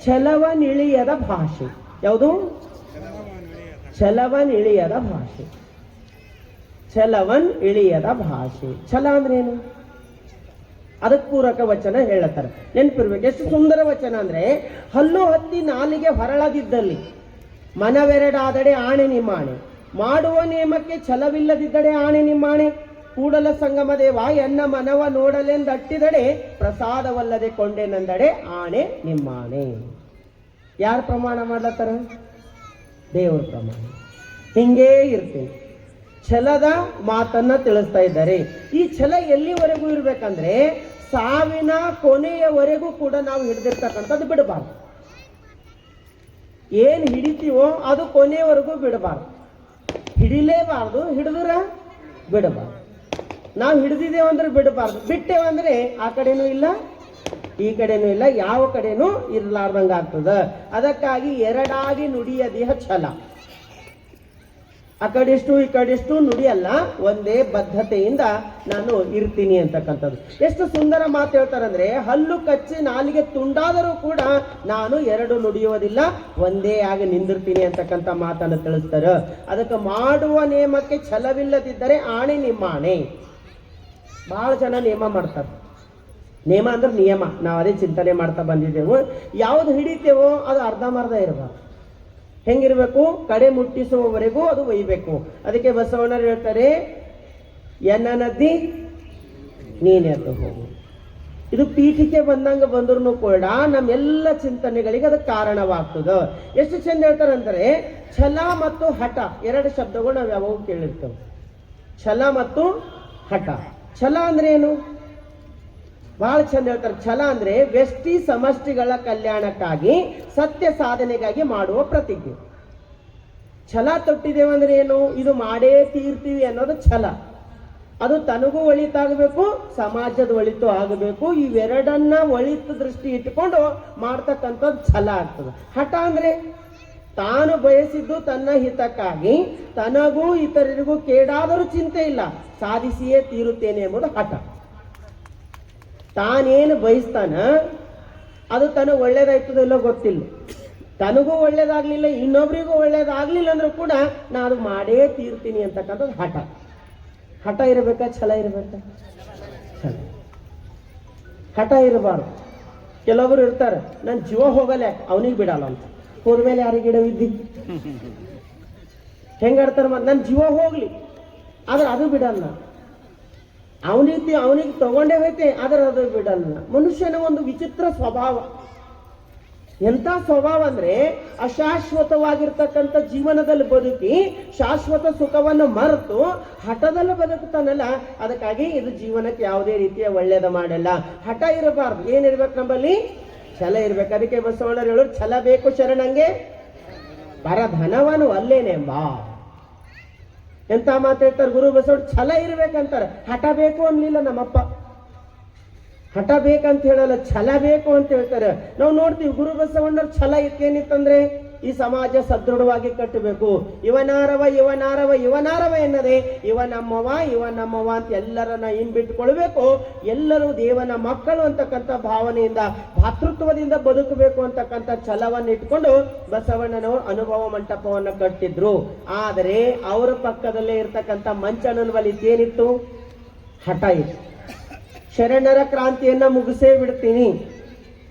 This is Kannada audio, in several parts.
ಛಲವನಿಳಿಯದ ಭಾಷೆ ಯಾವುದು? ಛಲವನಿಳಿಯದ ಭಾಷೆ. ಛಲವನ್ ಇಳಿಯದ ಭಾಷೆ. ಛಲ ಅಂದ್ರೇನು? ಅದಕ್ಕೆ ಪೂರಕ ವಚನ ಹೇಳತ್ತಾರೆ, ನೆನಪಿರ್ಬೇಕು. ಎಷ್ಟು ಸುಂದರ ವಚನ ಅಂದ್ರೆ, ಹಲ್ಲು ಹತ್ತಿ ನಾಲಿಗೆ ಹೊರಳದಿದ್ದಲ್ಲಿ ಮನವೆರಡಾದಡೆ ಆಣೆ ನಿಮ್ಮಾಣೆ, ಮಾಡುವ ನೇಮಕ್ಕೆ ಛಲವಿಲ್ಲದಿದ್ದಡೆ ಆಣೆ ನಿಮ್ಮಾಣೆ, ಕೂಡಲ ಸಂಗಮ ದೇವ ಎನ್ನ ಮನವ ನೋಡಲೆಂದಟ್ಟಿದಡೆ ಪ್ರಸಾದವಲ್ಲದೆ ಕೊಂಡೆನೆಂದಡೆ ಆಣೆ ನಿಮ್ಮಾಣೆ. ಯಾರು ಪ್ರಮಾಣ ಮಾಡ್ಲತ್ತಾರ? ದೇವ್ರ ಪ್ರಮಾಣ. ಹಿಂಗೇ ಇರ್ತೀನಿ. ಛಲದ ಮಾತನ್ನ ತಿಳಿಸ್ತಾ ಇದ್ದಾರೆ. ಈ ಛಲ ಎಲ್ಲಿವರೆಗೂ ಇರ್ಬೇಕಂದ್ರೆ ಸಾವಿನ ಕೊನೆಯವರೆಗೂ ಕೂಡ ನಾವು ಹಿಡಿದಿರ್ತಕ್ಕಂಥದ್ದು ಬಿಡಬಾರ್ದು. ಏನ್ ಹಿಡಿತೀವೋ ಅದು ಕೊನೆಯವರೆಗೂ ಬಿಡಬಾರ್ದು. ಹಿಡಿಲೇಬಾರ್ದು, ಹಿಡಿದ್ರ ಬಿಡಬಾರ್ದು. ನಾವು ಹಿಡಿದಿದ್ದೇವಂದ್ರೆ ಬಿಡಬಾರ್ದು, ಬಿಟ್ಟೇವಂದ್ರೆ ಆ ಕಡೆನೂ ಇಲ್ಲ ಈ ಕಡೆನೂ ಇಲ್ಲ, ಯಾವ ಕಡೆನೂ ಇರ್ಲಾರ್ದಂಗ ಆಗ್ತದ. ಅದಕ್ಕಾಗಿ ಎರಡಾಗಿ ನುಡಿಯದೇಹ ಛಲ. ಆ ಕಡೆಷ್ಟು ಈ ಕಡೆಷ್ಟು ನುಡಿಯಲ್ಲ, ಒಂದೇ ಬದ್ಧತೆಯಿಂದ ನಾನು ಇರ್ತೀನಿ ಅಂತಕ್ಕಂಥದ್ದು. ಎಷ್ಟು ಸುಂದರ ಮಾತು ಹೇಳ್ತಾರಂದ್ರೆ, ಹಲ್ಲು ಕಚ್ಚಿ ನಾಲಿಗೆ ತುಂಡಾದರೂ ಕೂಡ ನಾನು ಎರಡು ನುಡಿಯುವುದಿಲ್ಲ, ಒಂದೇ ಆಗಿ ನಿಂದಿರ್ತೀನಿ ಅಂತಕ್ಕಂಥ ಮಾತನ್ನು ತಿಳಿಸ್ತಾರೆ. ಅದಕ್ಕೆ ಮಾಡುವ ನೇಮಕ್ಕೆ ಛಲವಿಲ್ಲದಿದ್ದರೆ ಆಣೆ ನಿಮ್ಮಾಣೆ. ಬಹಳ ಜನ ನೇಮ ಮಾಡ್ತಾರೆ. ನೇಮ ಅಂದ್ರೆ ನಿಯಮ, ನಾವು ಅದೇ ಚಿಂತನೆ ಮಾಡ್ತಾ ಬಂದಿದ್ದೆವು. ಯಾವ್ದು ಹಿಡಿತೇವೋ ಅದು ಅರ್ಧಂಬರ್ಧ ಇರಬಾರ್ದು. ಹೆಂಗಿರ್ಬೇಕು? ಕಡೆ ಮುಟ್ಟಿಸುವವರೆಗೂ ಅದು ಒಯ್ಬೇಕು. ಅದಕ್ಕೆ ಬಸವಣ್ಣರು ಹೇಳ್ತಾರೆ, ಎನ್ನ ನದಿ ನೀನೆದ್ದು ಹೋಗು. ಇದು ಪೀಠಿಕೆ ಬಂದಂಗ ಬಂದ್ರು ಕೂಡ ನಮ್ಮೆಲ್ಲ ಚಿಂತನೆಗಳಿಗೆ ಅದು ಕಾರಣವಾಗ್ತದ. ಎಷ್ಟು ಚಂದ ಹೇಳ್ತಾರಂದ್ರೆ, ಛಲ ಮತ್ತು ಹಠ ಎರಡು ಶಬ್ದಗಳು ನಾವು ಯಾವಾಗ ಕೇಳಿರ್ತೇವೆ. ಛಲ ಮತ್ತು ಹಠ. ಛಲ ಅಂದ್ರೆ ಏನು? ಬಹಳ ಚಂದ ಹೇಳ್ತಾರೆ. ಛಲ ಅಂದ್ರೆ ವ್ಯಷ್ಟಿ ಸಮಷ್ಟಿಗಳ ಕಲ್ಯಾಣಕ್ಕಾಗಿ ಸತ್ಯ ಸಾಧನೆಗಾಗಿ ಮಾಡುವ ಪ್ರತಿಜ್ಞೆ. ಛಲ ತೊಟ್ಟಿದ್ದೇವಂದ್ರೆ ಏನು? ಇದು ಮಾಡೇ ತೀರ್ತೀವಿ ಅನ್ನೋದು ಛಲ. ಅದು ತನಗೂ ಒಳಿತಾಗಬೇಕು, ಸಮಾಜದ ಒಳಿತು ಆಗಬೇಕು. ಇವೆರಡನ್ನ ಒಳಿತು ದೃಷ್ಟಿ ಇಟ್ಟುಕೊಂಡು ಮಾಡ್ತಕ್ಕಂಥದ್ದು ಛಲ ಆಗ್ತದೆ. ಹಠ ಅಂದ್ರೆ ತಾನು ಬಯಸಿದ್ದು ತನ್ನ ಹಿತಕ್ಕಾಗಿ ತನಗೂ ಇತರರಿಗೂ ಕೇಡಾದರೂ ಚಿಂತೆ ಇಲ್ಲ, ಸಾಧಿಸಿಯೇ ತೀರುತ್ತೇನೆ ಎಂಬುದು ಹಠ. ತಾನೇನು ಬಯಸ್ತಾನ ಅದು ತನಗೆ ಒಳ್ಳೇದಾಯ್ತದೋ ಇಲ್ಲೋ ಗೊತ್ತಿಲ್ಲ, ತನಗೂ ಒಳ್ಳೇದಾಗ್ಲಿಲ್ಲ ಇನ್ನೊಬ್ರಿಗೂ ಒಳ್ಳೇದಾಗ್ಲಿಲ್ಲ ಅಂದ್ರೂ ಕೂಡ ನಾನು ಮಾಡೇ ತೀರ್ತೀನಿ ಅಂತಕ್ಕಂಥದ್ದು ಹಠ. ಹಠ ಇರಬೇಕಾ? ಛಲ ಇರಬೇಕಾ? ಛಲ. ಹಠ ಇರಬಾರ್ದು. ಕೆಲವೊಬ್ರು ಇರ್ತಾರೆ, ನನ್ನ ಜೀವ ಹೋಗಲ್ಲ ಅವನಿಗೆ ಬಿಡಲ್ಲ ಅಂತ. ಹೋದ್ಮೇಲೆ ಯಾರಿಗೆ ಇಡವಿದ್ದಿ? ಹೆಂಗಾಡ್ತಾರೆ ಮತ್ತೆ, ನನ್ನ ಜೀವ ಹೋಗ್ಲಿ ಆದ್ರೆ ಅದು ಬಿಡಲ್ಲ. ಅವನಿಗೆ ತಗೊಂಡೇ ಹೋಯ್ತೆ ಆದ್ರೆ ಅದು ಬಿಡಲ್ಲ. ಮನುಷ್ಯನ ಒಂದು ವಿಚಿತ್ರ ಸ್ವಭಾವ. ಎಂಥ ಸ್ವಭಾವ ಅಂದ್ರೆ, ಅಶಾಶ್ವತವಾಗಿರ್ತಕ್ಕಂಥ ಜೀವನದಲ್ಲಿ ಬದುಕಿ ಶಾಶ್ವತ ಸುಖವನ್ನು ಮರೆತು ಹಠದಲ್ಲಿ ಬದುಕ್ತಾನಲ್ಲ. ಅದಕ್ಕಾಗಿ ಇದು ಜೀವನಕ್ಕೆ ಯಾವುದೇ ರೀತಿಯ ಒಳ್ಳೇದ ಮಾಡಲ್ಲ. ಹಠ ಇರಬಾರ್ದು. ಏನಿರ್ಬೇಕು ನಮ್ಮಲ್ಲಿ? ಛಲ ಇರ್ಬೇಕು. ಅದಕ್ಕೆ ಬಸವಣ್ಣರು ಹೇಳೋರು, ಛಲ ಬೇಕು ಶರಣಂಗೆ ಪರಧನವನು ಅಲ್ಲೇನೆ ಬಾ. ಎಂತ ಮಾತಾಡ್ತಾರೆ ಗುರು ಬಸವಣ್ಣ. ಛಲ ಇರ್ಬೇಕಂತಾರೆ, ಹಠ ಬೇಕು ಅನ್ಲಿಲ್ಲ ನಮ್ಮಪ್ಪ. ಹಠ ಬೇಕಂತ ಹೇಳಲ್ಲ, ಛಲ ಬೇಕು ಅಂತ ಹೇಳ್ತಾರೆ. ನಾವು ನೋಡ್ತೀವಿ ಗುರು ಬಸವಣ್ಣವ್ರ ಛಲ ಏನಿತ್ತಂದ್ರೆ, ಈ ಸಮಾಜ ಸದೃಢವಾಗಿ ಕಟ್ಟಬೇಕು. ಇವನಾರವ ಇವನಾರವ ಇವನಾರವ ಎನ್ನದೆ ಇವ ನಮ್ಮವ ಅಂತ ಎಲ್ಲರನ್ನ ಹಿಂಬಿಟ್ಕೊಳ್ಬೇಕು. ಎಲ್ಲರೂ ದೇವನ ಮಕ್ಕಳು ಅಂತಕ್ಕಂಥ ಭಾವನೆಯಿಂದ ಭಾತೃತ್ವದಿಂದ ಬದುಕಬೇಕು ಅಂತಕ್ಕಂಥ ಛಲವನ್ನು ಇಟ್ಕೊಂಡು ಬಸವಣ್ಣನವರು ಅನುಭವ ಮಂಟಪವನ್ನು ಕಟ್ಟಿದ್ರು. ಆದರೆ ಅವರ ಪಕ್ಕದಲ್ಲೇ ಇರ್ತಕ್ಕಂಥ ಮಂಚಣ್ಣನ ಬಳಿ ಏನಿತ್ತು? ಹಠ ಇತ್ತು. ಶರಣರ ಕ್ರಾಂತಿಯನ್ನ ಮುಗಿಸೇ ಬಿಡ್ತೀನಿ,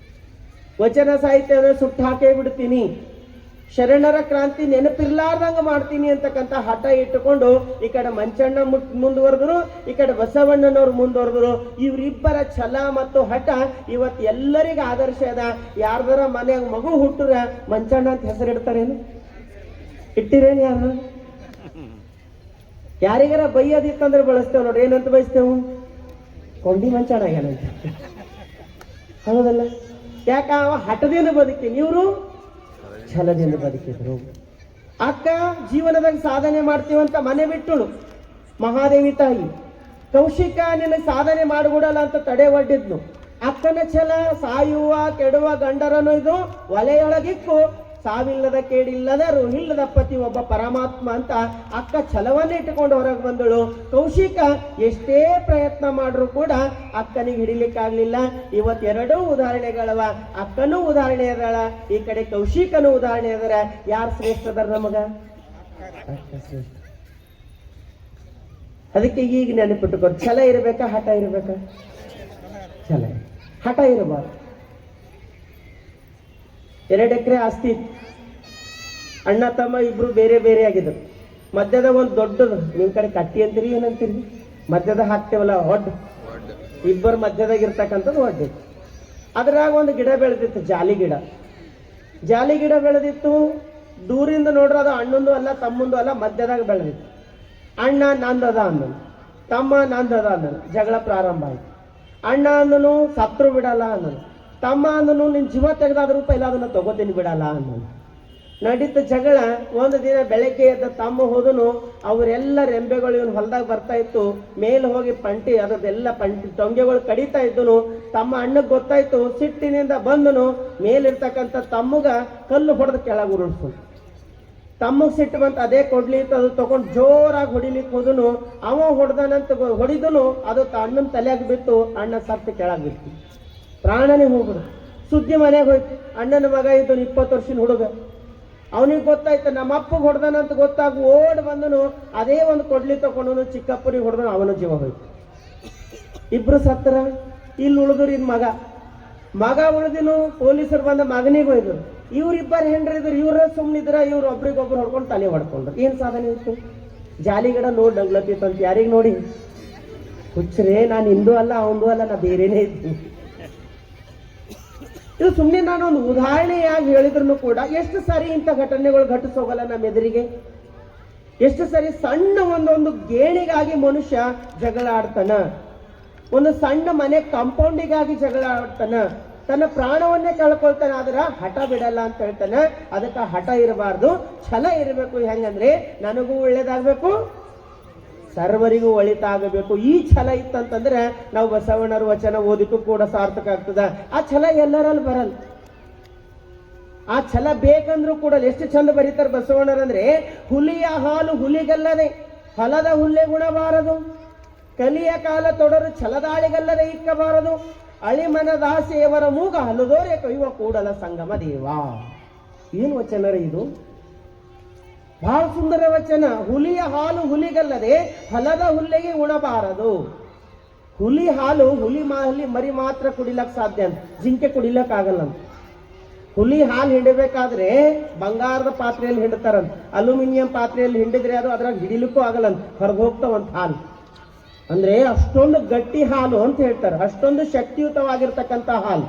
ವಚನ ಸಾಹಿತ್ಯವನ್ನು ಸುಟ್ಟು ಹಾಕೇ ಬಿಡ್ತೀನಿ, ಶರಣರ ಕ್ರಾಂತಿ ನೆನಪಿರ್ಲಾರ್ದಂಗ ಮಾಡ್ತೀನಿ ಅಂತಕ್ಕಂಥ ಹಠ ಇಟ್ಟುಕೊಂಡು ಈ ಕಡೆ ಮಂಚಣ್ಣ ಮುಂದುವರೆದ್ರು, ಈ ಕಡೆ ಬಸವಣ್ಣನವ್ರು ಮುಂದುವರೆದ್ರು. ಇವರಿಬ್ಬರ ಛಲ ಮತ್ತು ಹಠ ಇವತ್ತು ಎಲ್ಲರಿಗೂ ಆದರ್ಶ ಅದ. ಯಾರ್ದಾರ ಮನೆಯಾಗ ಮಗು ಹುಟ್ಟರ ಮಂಚಣ್ಣ ಅಂತ ಹೆಸರಿಡ್ತಾರೇನು? ಇಟ್ಟಿರೇನು? ಯಾರು ಯಾರಿಗಾರ ಬೈಯೋದಿತ್ತಂದ್ರೆ ಬಳಸ್ತೇವೆ ನೋಡ್ರಿ. ಏನಂತ ಬಯಸ್ತೇವೆ? ಕೊಂಡಿ ಮಂಚಣ್ಣ ಏನಂತ. ಹೌದಲ್ಲ? ಯಾಕ? ಅವ ಹಠದಿಂದ ಬದುಕಿ, ಇವರು ಛಲದಿಂದ ಬದುಕಿದ್ರು. ಅಕ್ಕ ಜೀವನದಾಗ ಸಾಧನೆ ಮಾಡ್ತೀವಂತ ಮನೆ ಬಿಟ್ಟಳು. ಮಹಾದೇವಿ ತಾಯಿ ಕೌಶಿಕ ನಿನ್ನ ಸಾಧನೆ ಮಾಡಿಬಿಡಲ್ಲ ಅಂತ ತಡೆ ಒಡ್ಡಿದ್ನು. ಅಕ್ಕನ ಛಲ ಸಾಯುವ ಕೆಡುವ ಗಂಡರನ್ನು ಇದು ಒಲೆಯೊಳಗಿಕ್ಕು ಸಾವಿಲ್ಲದ ಕೇಡಿಲ್ಲದ ರುಹಿಲ್ಲದ ಪತಿ ಒಬ್ಬ ಪರಮಾತ್ಮ ಅಂತ ಅಕ್ಕ ಛಲವನ್ನೇ ಇಟ್ಟುಕೊಂಡು ಹೊರಗೆ ಬಂದಳು. ಕೌಶಿಕ ಎಷ್ಟೇ ಪ್ರಯತ್ನ ಮಾಡ್ರು ಕೂಡ ಅಕ್ಕನಿಗೆ ಹಿಡಿಲಿಕ್ಕಾಗ್ಲಿಲ್ಲ. ಇವತ್ತೆರಡೂ ಉದಾಹರಣೆಗಳವ. ಅಕ್ಕನೂ ಉದಾಹರಣೆ ಅದಳ, ಈ ಕಡೆ ಕೌಶಿಕನೂ ಉದಾಹರಣೆ ಅದರ. ಯಾರು ಶ್ರೇಷ್ಠ ಅದರ ನಮಗ? ಅದಕ್ಕೆ ಈಗ ನೆನಪಿಟ್ಟುಕೊಂಡು ಛಲ ಇರಬೇಕಾ ಹಠ ಇರಬೇಕಾ? ಛಲ. ಹಠ ಇರಬಾರ್ದು. 2 ಎಕರೆ ಆಸ್ತಿ ಇತ್ತು. ಅಣ್ಣ ತಮ್ಮ ಇಬ್ರು ಬೇರೆ ಬೇರೆ ಆಗಿದ್ರು. ಮಧ್ಯದ ಒಂದು ದೊಡ್ಡದು, ನಿಮ್ ಕಡೆ ಕಟ್ಟಿ ಅಂತೀರಿ ಏನಂತೀರಿ, ಮಧ್ಯದ ಹಾಕ್ತೇವಲ್ಲ ಒಡ್ಡು, ಇಬ್ಬರು ಮಧ್ಯದಾಗ ಇರ್ತಕ್ಕಂಥದ್ದು ಒಡ್ಡು. ಅದ್ರಾಗ ಒಂದು ಗಿಡ ಬೆಳೆದಿತ್ತು, ಜಾಲಿ ಗಿಡ. ಜಾಲಿ ಗಿಡ ಬೆಳೆದಿತ್ತು. ದೂರಿಂದ ನೋಡ್ರ ಅದು ಅಣ್ಣಂದು ಅಲ್ಲ ತಮ್ಮಂದು ಅಲ್ಲ, ಮಧ್ಯದಾಗ ಬೆಳೆದಿತ್ತು. ಅಣ್ಣ ನಂದದ ಅಂದನು, ತಮ್ಮ ನಂದದ ಅಂದನು. ಜಗಳ ಪ್ರಾರಂಭ ಆಯ್ತು. ಅಣ್ಣ ಅಂದನು ಸತ್ರು ಬಿಡಲ್ಲ ಅಂದನು. ತಮ್ಮ ಅಂದನು ನಿನ್ ಜೀವ ತೆಗೆದಾದ್ರೂ ಪೈಲ ಅದನ್ನ ತಗೋತೀನಿ ಬಿಡಲ್ಲ ಅಂದನು. ನಡೀತ ಜಗಳ. ಒಂದು ದಿನ ಬೆಳಗ್ಗೆ ಎದ್ದ ತಮ್ಮ ಹೋದನು. ಅವರೆಲ್ಲ ರೆಂಬೆಗಳು ಇವನು ಹೊಲದಾಗ ಬರ್ತಾ ಇತ್ತು. ಮೇಲೆ ಹೋಗಿ ಪಂಟಿ ಅದೆಲ್ಲ ಪಂಟಿ ಟೊಂಗೆಗಳು ಕಡಿತಾ ಇದ್ದನು. ತಮ್ಮ ಅಣ್ಣಗ್ ಗೊತ್ತಾಯ್ತು. ಸಿಟ್ಟಿನಿಂದ ಬಂದನು. ಮೇಲಿರ್ತಕ್ಕಂಥ ತಮ್ಮಗ ಕಲ್ಲು ಹೊಡೆದು ಕೆಳಗೆ ಉರುಳಿಸ್ಕೊಂಡು. ತಮ್ಮಗ್ ಸಿಟ್ಟು ಬಂತ. ಅದೇ ಕೊಡ್ಲಿ ಅದು ತಗೊಂಡು ಜೋರಾಗಿ ಹೊಡಿಲಿಕ್ಕೆ ಹೋದನು. ಅವ ಹೊಡೆದನಂತ ಹೊಡಿದನು. ಅದು ಅಣ್ಣನ ತಲೆಯಾಗಿ ಬಿತ್ತು. ಅಣ್ಣ ಸತ್ತು ಕೆಳಗೆ ಬಿತ್ತು. ಪ್ರಾಣನೇ ಹೋಗ್ಬಿಡು. ಸುದ್ದಿ ಮನೆಗೆ ಹೋಯ್ತು. ಅಣ್ಣನ ಮಗ ಇದ್ದನು, 20 ವರ್ಷದ ಹುಡುಗ. ಅವನಿಗೆ ಗೊತ್ತಾಯ್ತು ನಮ್ಮ ಅಪ್ಪಗೆ ಹೊಡೆದನಂತ ಗೊತ್ತಾಗ ಓಡ್ ಬಂದನು. ಅದೇ ಒಂದು ಕೊಡ್ಲಿ ತಗೊಂಡನು. ಚಿಕ್ಕಪ್ಪನಿಗೆ ಹೊಡೆದನು. ಅವನ ಜೀವ ಹೋಯ್ತು. ಇಬ್ರು ಸತ್ತರ. ಇಲ್ಲಿ ಉಳಿದ್ರು ಇನ್ ಮಗ ಉಳಿದಿನು. ಪೊಲೀಸರು ಬಂದ ಮಗನಿಗೆ ಹೋಯ್ದರು. ಇವ್ರಿಬ್ಬರು ಹೆಂಡ್ರಿದ್ರು. ಇವ್ರ ಸುಮ್ಮನಿದ್ರ. ಇವ್ರು ಒಬ್ರಿಗೊಬ್ರು ಹೊಡ್ಕೊಂಡು ತಲೆ ಹೊಡ್ಕೊಂಡ್ರು. ಏನ್ ಸಾಧನೆ ಇತ್ತು? ಜಾಲಿಗಡ ನೋಡಿ ನಗ್ಲತ್ತಿತ್ತು ಅಂತ. ಯಾರಿಗೆ ನೋಡಿ? ಹುಚ್ಚರೇ, ನಾನು ಹಿಂದೂ ಅಲ್ಲ ಅವಂದು ಅಲ್ಲ, ನಾ ಬೇರೆನೇ ಇದ್ದು. ಇದು ಸುಮ್ಮನೆ ನಾನೊಂದು ಉದಾಹರಣೆಯಾಗಿ ಹೇಳಿದ್ರು ಕೂಡ ಎಷ್ಟು ಸಾರಿ ಇಂಥ ಘಟನೆಗಳು ಘಟಿಸೋಗಲ್ಲ ನಮ್ಮ ಎದುರಿಗೆ. ಎಷ್ಟು ಸರಿ ಸಣ್ಣ ಒಂದೊಂದು ಗೇಣಿಗಾಗಿ ಮನುಷ್ಯ ಜಗಳ ಆಡ್ತಾನ. ಒಂದು ಸಣ್ಣ ಮನೆ ಕಾಂಪೌಂಡಿಗಾಗಿ ಜಗಳ ಆಡ್ತಾನ. ತನ್ನ ಪ್ರಾಣವನ್ನೇ ಕಳ್ಕೊಳ್ತಾನೆ. ಆದ್ರ ಹಠ ಬಿಡಲ್ಲ ಅಂತ ಹೇಳ್ತಾನೆ. ಅದಕ್ಕೆ ಹಠ ಇರಬಾರ್ದು, ಛಲ ಇರಬೇಕು. ಹೆಂಗಂದ್ರೆ ನನಗೂ ಒಳ್ಳೇದಾಗಬೇಕು, ಸರ್ವರಿಗೂ ಒಳಿತಾಗಬೇಕು. ಈ ಛಲ ಇತ್ತಂತಂದ್ರೆ ನಾವು ಬಸವಣ್ಣರ ವಚನ ಓದಿಕ್ಕೂ ಕೂಡ ಸಾರ್ಥಕ ಆಗ್ತದ. ಆ ಛಲ ಎಲ್ಲರಲ್ಲಿ ಬರಲ್ಲ. ಆ ಛಲ ಬೇಕಂದ್ರೂ ಕೂಡ ಎಷ್ಟು ಚಂದ ಬರೀತಾರೆ ಬಸವಣ್ಣರಂದ್ರೆ, ಹುಲಿಯ ಹಾಲು ಹುಲಿಗಲ್ಲದೆ ಹೊಲದ ಹುಲ್ಲೆ ಗುಣಬಾರದು, ಕಲಿಯ ಕಾಲ ತೊಡರು ಛಲದಾಳಿಗಲ್ಲದೆ ಇಕ್ಕಬಾರದು, ಅಳಿಮನದಾಸೆಯವರ ಮೂಗ ಹಲದೋರೆ ಕೈಯುವ ಕೂಡಲ ಸಂಗಮ ದೇವ. ಏನು ವಚನ ರೀ ಇದು? ಬಹಳ ಸುಂದರ ವಚನ. ಹುಲಿಯ ಹಾಲು ಹುಲಿಗಲ್ಲದೆ ಹೊಲದ ಹುಲ್ಲೆಗೆ ಉಣಬಾರದು. ಹುಲಿ ಹಾಲು ಹುಲಿ ಮರಿ ಮಾತ್ರ ಕುಡಿಲಕ್ ಸಾಧ್ಯ ಅಂತ, ಜಿಂಕೆ ಕುಡಿಲಕ್ ಆಗಲ್ಲ ಅಂತ. ಹುಲಿ ಹಾಲು ಹಿಂಡಬೇಕಾದ್ರೆ ಬಂಗಾರದ ಪಾತ್ರೆಯಲ್ಲಿ ಹಿಂಡ್ತಾರಂತ. ಅಲ್ಯೂಮಿನಿಯಂ ಪಾತ್ರೆಯಲ್ಲಿ ಹಿಂಡಿದ್ರೆ ಅದು ಅದ್ರಾಗ ಹಿಡಿಲಿಕ್ಕೂ ಆಗಲ್ಲಂತ, ಹೊರಗೆ ಹೋಗ್ತಾವಂತ ಹಾಲು. ಅಂದ್ರೆ ಅಷ್ಟೊಂದು ಗಟ್ಟಿ ಹಾಲು ಅಂತ ಹೇಳ್ತಾರೆ. ಅಷ್ಟೊಂದು ಶಕ್ತಿಯುತವಾಗಿರ್ತಕ್ಕಂಥ ಹಾಲು.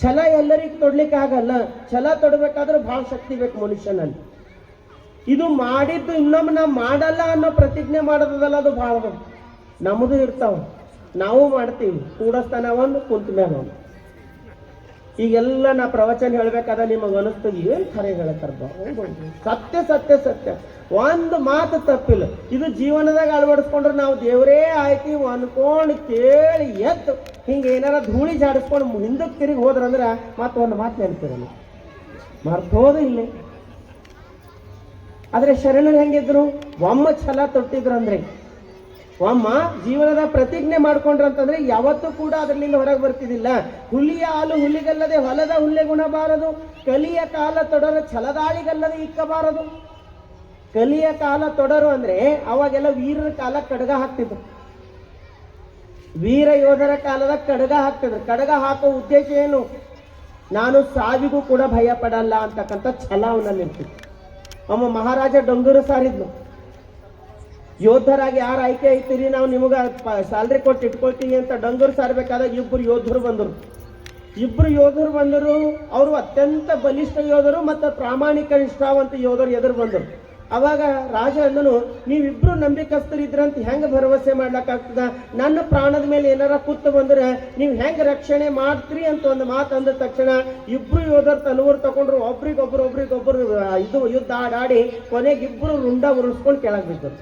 ಛಲ ಎಲ್ಲರಿಗೂ ತೊಡ್ಲಿಕ್ಕೆ ಆಗಲ್ಲ. ಛಲ ತೊಡಬೇಕಾದ್ರೆ ಬಹಳ ಶಕ್ತಿ ಬೇಕು ಮನುಷ್ಯನಲ್ಲಿ. ಇದು ಮಾಡಿದ್ದು ಇನ್ನೊಮ್ಮೆ ನಾವು ಮಾಡಲ್ಲ ಅನ್ನೋ ಪ್ರತಿಜ್ಞೆ ಮಾಡೋದಲ್ಲ, ಅದು ಬಹಳ ನಮ್ಮದು ಇರ್ತಾವ. ನಾವು ಮಾಡ್ತೀವಿ. ಕೂಡಸ್ತಾನ ಒಂದು, ಕುಂತ ಮೇಲೆ ಒಂದು. ಈಗೆಲ್ಲ ನಾ ಪ್ರವಚನ ಹೇಳ್ಬೇಕಾದ ನಿಮಗೆ ಅನಿಸ್ತದೆ ಏನ್ ಖರೆ ಹೇಳ್ತಾರ. ಸತ್ಯ ಸತ್ಯ ಸತ್ಯ, ಒಂದು ಮಾತು ತಪ್ಪಿಲ್ಲ. ಇದು ಜೀವನದಾಗ ಅಳವಡಿಸ್ಕೊಂಡ್ರೆ ನಾವು ದೇವರೇ ಆಯ್ತೀವಿ ಅನ್ಕೊಂಡು ಕೇಳಿ ಎದ್ದು ಹಿಂಗೆ ಏನಾರ ಧೂಳಿ ಜಾಡಿಸ್ಕೊಂಡು ಹಿಂದಕ್ಕೆ ತಿರುಗಿ ಹೋದ್ರಂದ್ರೆ ಮತ್ತೊಂದು ಮಾತು ನೆನಪಿರಲ್ಲ, ಮರ್ತೋದು ಇಲ್ಲೇ. ಆದ್ರೆ ಶರಣರು ಹೆಂಗಿದ್ರು? ಒಮ್ಮ ಛಲ ತೊಟ್ಟಿದ್ರು. ಒಮ್ಮ ಜೀವನದ ಪ್ರತಿಜ್ಞೆ ಮಾಡ್ಕೊಂಡ್ರಂತಂದ್ರೆ ಯಾವತ್ತೂ ಕೂಡ ಅದರಿಂದ ಹೊರಗೆ ಬರ್ತಿದ್ದಿಲ್ಲ. ಹುಲಿಯ ಹಾಲು ಹುಲಿಗಲ್ಲದೆ ಹೊಲದ ಹುಲ್ಲೆ ಗುಣಬಾರದು, ಕಲಿಯ ಕಾಲ ತೊಡರು ಛಲದಾಳಿಗಲ್ಲದೆ ಇಕ್ಕಬಾರದು. ಕಲಿಯ ಕಾಲ ತೊಡರು ಅಂದ್ರೆ ಅವಾಗೆಲ್ಲ ವೀರರ ಕಾಲ ಕಡಗ ಹಾಕ್ತಿದ್ರು. ವೀರ ಯೋಧರ ಕಾಲದ ಕಡಗ ಹಾಕ್ತಿದ್ರು. ಕಡಗ ಹಾಕೋ ಉದ್ದೇಶ ಏನು? ನಾನು ಸಾವಿಗೂ ಕೂಡ ಭಯ ಪಡಲ್ಲ ಅಂತಕ್ಕಂಥ ಛಲ ಅವನಲ್ಲಿ ಇರ್ತಿತ್ತು. ಅಮ್ಮ ಮಹಾರಾಜ ಡೊಂಗೂರು ಸಾರಿದ್ನು. ಯೋಧರಾಗಿ ಯಾರು ಆಯ್ಕೆ ಐತಿರಿ, ನಾವು ನಿಮಗ ಸ್ಯಾಲ್ರಿ ಕೊಟ್ಟು ಇಟ್ಕೊಳ್ತೀವಿ ಅಂತ ಡೊಂಗೂರು ಸಾರ್ಬೇಕಾದಾಗ ಇಬ್ಬರು ಯೋಧರು ಬಂದರು. ಅವರು ಅತ್ಯಂತ ಬಲಿಷ್ಠ ಯೋಧರು ಮತ್ತು ಪ್ರಾಮಾಣಿಕ ನಿಷ್ಠಾವಂತ ಯೋಧರು ಎದುರು ಬಂದರು. ಅವಾಗ ರಾಜ ಅಂದನು, ನೀವಿಬ್ರು ನಂಬಿಕಸ್ಥರಿದ್ರಂತ ಹೆಂಗೆ ಭರವಸೆ ಮಾಡ್ಲಕ್ಕಾಗ್ತದ? ನನ್ನ ಪ್ರಾಣದ ಮೇಲೆ ಏನಾರ ಕೂತು ಬಂದ್ರೆ ನೀವು ಹೆಂಗೆ ರಕ್ಷಣೆ ಮಾಡ್ತೀರಿ ಅಂತ ಒಂದು ಮಾತು ಅಂದ ತಕ್ಷಣ ಇಬ್ರು ಯೋಧರು ತಲುವರು ತಗೊಂಡ್ರು. ಒಬ್ರಿಗೊಬ್ರು ಇದು ಯುದ್ಧ ಆಡಾಡಿ ಕೊನೆಗೆ ಇಬ್ರು ರುಂಡ ಉರುಳಿಸ್ಕೊಂಡು ಕೆಳಗೆ ಬಿದ್ದರು.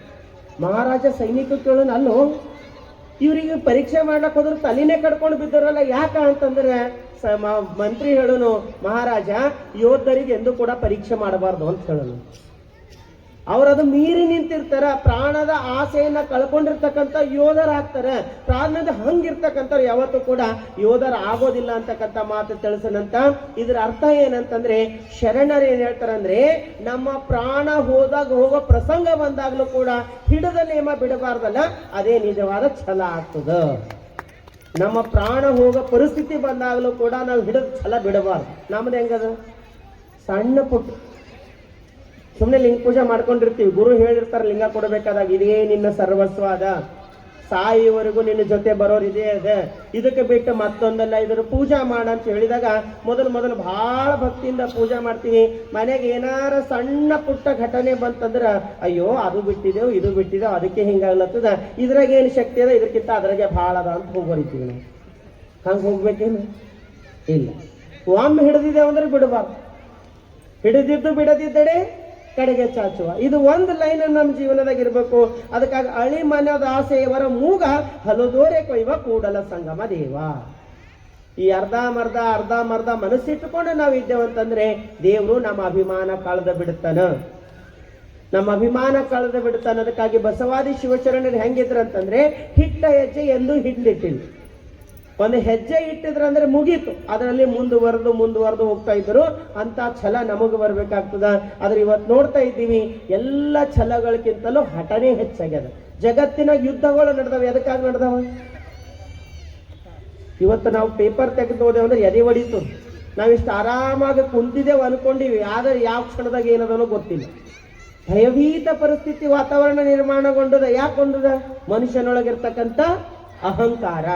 ಮಹಾರಾಜ ಸೈನಿಕ ಕೇಳೋಣ, ಅಲ್ಲೋ ಇವ್ರಿಗೆ ಪರೀಕ್ಷೆ ಮಾಡ್ಲಕ್ ಹೋದ್ರು ತಲೆನೇ ಕಡ್ಕೊಂಡು ಬಿದ್ದರಲ್ಲ. ಯಾಕ ಅಂತಂದ್ರೆ ಮಂತ್ರಿ ಹೇಳೋನು, ಮಹಾರಾಜ ಯೋಧರಿಗೆ ಎಂದು ಕೂಡ ಪರೀಕ್ಷೆ ಮಾಡಬಾರ್ದು ಅಂತ ಹೇಳೋನು. ಅವರದು ಮೀರಿ ನಿಂತಿರ್ತಾರ. ಪ್ರಾಣದ ಆಸೆಯನ್ನ ಕಳ್ಕೊಂಡಿರ್ತಕ್ಕಂಥ ಯೋಧರಾಗ್ತಾರೆ. ಪ್ರಾಣದ ಹಂಗಿರ್ತಕ್ಕಂಥವ್ರು ಯಾವತ್ತೂ ಕೂಡ ಯೋಧರ ಆಗೋದಿಲ್ಲ ಅಂತಕ್ಕಂಥ ಮಾತು ತಿಳಿಸನಂತ. ಇದ್ರ ಅರ್ಥ ಏನಂತಂದ್ರೆ, ಶರಣರು ಏನ್ ಹೇಳ್ತಾರಂದ್ರೆ, ನಮ್ಮ ಪ್ರಾಣ ಹೋಗೋ ಪ್ರಸಂಗ ಬಂದಾಗ್ಲೂ ಕೂಡ ಹಿಡಿದ ನೇಮ ಬಿಡಬಾರ್ದಲ್ಲ, ಅದೇ ನಿಜವಾದ ಛಲ ಆಗ್ತದ. ನಮ್ಮ ಪ್ರಾಣ ಹೋಗೋ ಪರಿಸ್ಥಿತಿ ಬಂದಾಗ್ಲೂ ಕೂಡ ನಾವು ಹಿಡಿದ ಛಲ ಬಿಡಬಾರ್ದು. ನಮ್ದು ಹೆಂಗದ, ಸಣ್ಣ ಪುಟ್ಟ ಸುಮ್ಮನೆ ಲಿಂಗ ಪೂಜೆ ಮಾಡ್ಕೊಂಡಿರ್ತೀವಿ. ಗುರು ಹೇಳಿರ್ತಾರೆ ಲಿಂಗ ಕೊಡಬೇಕಾದಾಗ, ಇದೇ ನಿನ್ನ ಸರ್ವಸ್ವಾದ, ಸಾಯಿವರೆಗೂ ನಿನ್ನ ಜೊತೆ ಬರೋರು ಇದೇ ಅದ, ಇದಕ್ಕೆ ಬಿಟ್ಟು ಮತ್ತೊಂದಲ್ಲ, ಇದನ್ನು ಪೂಜಾ ಮಾಡ ಅಂತ ಹೇಳಿದಾಗ ಮೊದಲು ಬಹಳ ಭಕ್ತಿಯಿಂದ ಪೂಜೆ ಮಾಡ್ತೀವಿ. ಮನೆಗೆ ಏನಾರ ಸಣ್ಣ ಪುಟ್ಟ ಘಟನೆ ಬಂತಂದ್ರೆ, ಅಯ್ಯೋ ಅದು ಬಿಟ್ಟಿದೆವು ಇದು ಬಿಟ್ಟಿದೆವು ಅದಕ್ಕೆ ಹಿಂಗಾಗ್ಲತ್ತದ, ಇದ್ರಾಗ ಏನು ಶಕ್ತಿ ಅದ, ಇದಕ್ಕಿಂತ ಅದ್ರಾಗೆ ಭಾಳ ಅದ ಅಂತ ಹೋಗ್ಬರಿತೀವಿ ನಾವು. ಹಂಗೆ ಹೋಗ್ಬೇಕೇನು ಇಲ್ಲ. ಒಮ್ಮೆ ಹಿಡಿದಿದ್ದೇವೆ ಅಂದ್ರೆ ಬಿಡಬಾರ್ದು. ಹಿಡಿದಿದ್ದು ಬಿಡದಿದ್ದಡೆ ಕಡೆಗೆ ಚಾಚುವ. ಇದು ಒಂದು ಲೈನ್ ನಮ್ಮ ಜೀವನದಾಗ ಇರಬೇಕು. ಅದಕ್ಕಾಗಿ ಅಳಿ ಮನದ ಆಸೆಯವರ ಮೂಗ ಹಲದೋರೆ ಕೊಯ್ವ ಕೂಡಲ ಸಂಗಮ ದೇವ. ಈ ಅರ್ಧ ಮರ್ಧ ಮನಸ್ಸಿಟ್ಟುಕೊಂಡು ನಾವು ಇದ್ದೇವಂತಂದ್ರೆ ದೇವರು ನಮ್ಮ ಅಭಿಮಾನ ಕಳೆದ ಬಿಡುತ್ತಾನ. ಅದಕ್ಕಾಗಿ ಬಸವಾದಿ ಶಿವಶರಣರು ಹೆಂಗಿದ್ರಂತಂದ್ರೆ, ಹಿಟ್ಟ ಹೆಜ್ಜೆ ಎಂದು ಹಿಂದಿಟ್ಟಿಲ್ಲ. ಒಂದು ಹೆಜ್ಜೆ ಇಟ್ಟಿದ್ರಂದ್ರೆ ಮುಗೀತು, ಅದರಲ್ಲಿ ಮುಂದುವರೆದು ಹೋಗ್ತಾ ಇದ್ರು. ಅಂತ ಛಲ ನಮಗೆ ಬರ್ಬೇಕಾಗ್ತದ. ಆದ್ರೆ ಇವತ್ತು ನೋಡ್ತಾ ಇದ್ದೀವಿ, ಎಲ್ಲ ಛಲಗಳಕ್ಕಿಂತಲೂ ಹಠನೇ ಹೆಚ್ಚಾಗ್ಯದ. ಜಗತ್ತಿನ ಯುದ್ಧಗಳು ನಡೆದವ. ಎದಕ್ಕಾಗಿ ನಡೆದವ? ಇವತ್ತು ನಾವು ಪೇಪರ್ ತೆಗೆದು ಹೋದೆವು ಅಂದ್ರೆ ಎದೆ ಹೊಡೀತು. ನಾವಿಷ್ಟು ಆರಾಮಾಗಿ ಕುಂತಿದ್ದೇವೆ ಅನ್ಕೊಂಡಿವಿ, ಆದ್ರೆ ಯಾವ ಕ್ಷಣದಾಗ ಏನದನೋ ಗೊತ್ತಿಲ್ಲ. ಭಯಭೀತ ಪರಿಸ್ಥಿತಿ ವಾತಾವರಣ ನಿರ್ಮಾಣಗೊಂಡದ. ಯಾಕೊಂಡದ? ಮನುಷ್ಯನೊಳಗಿರ್ತಕ್ಕಂಥ ಅಹಂಕಾರ,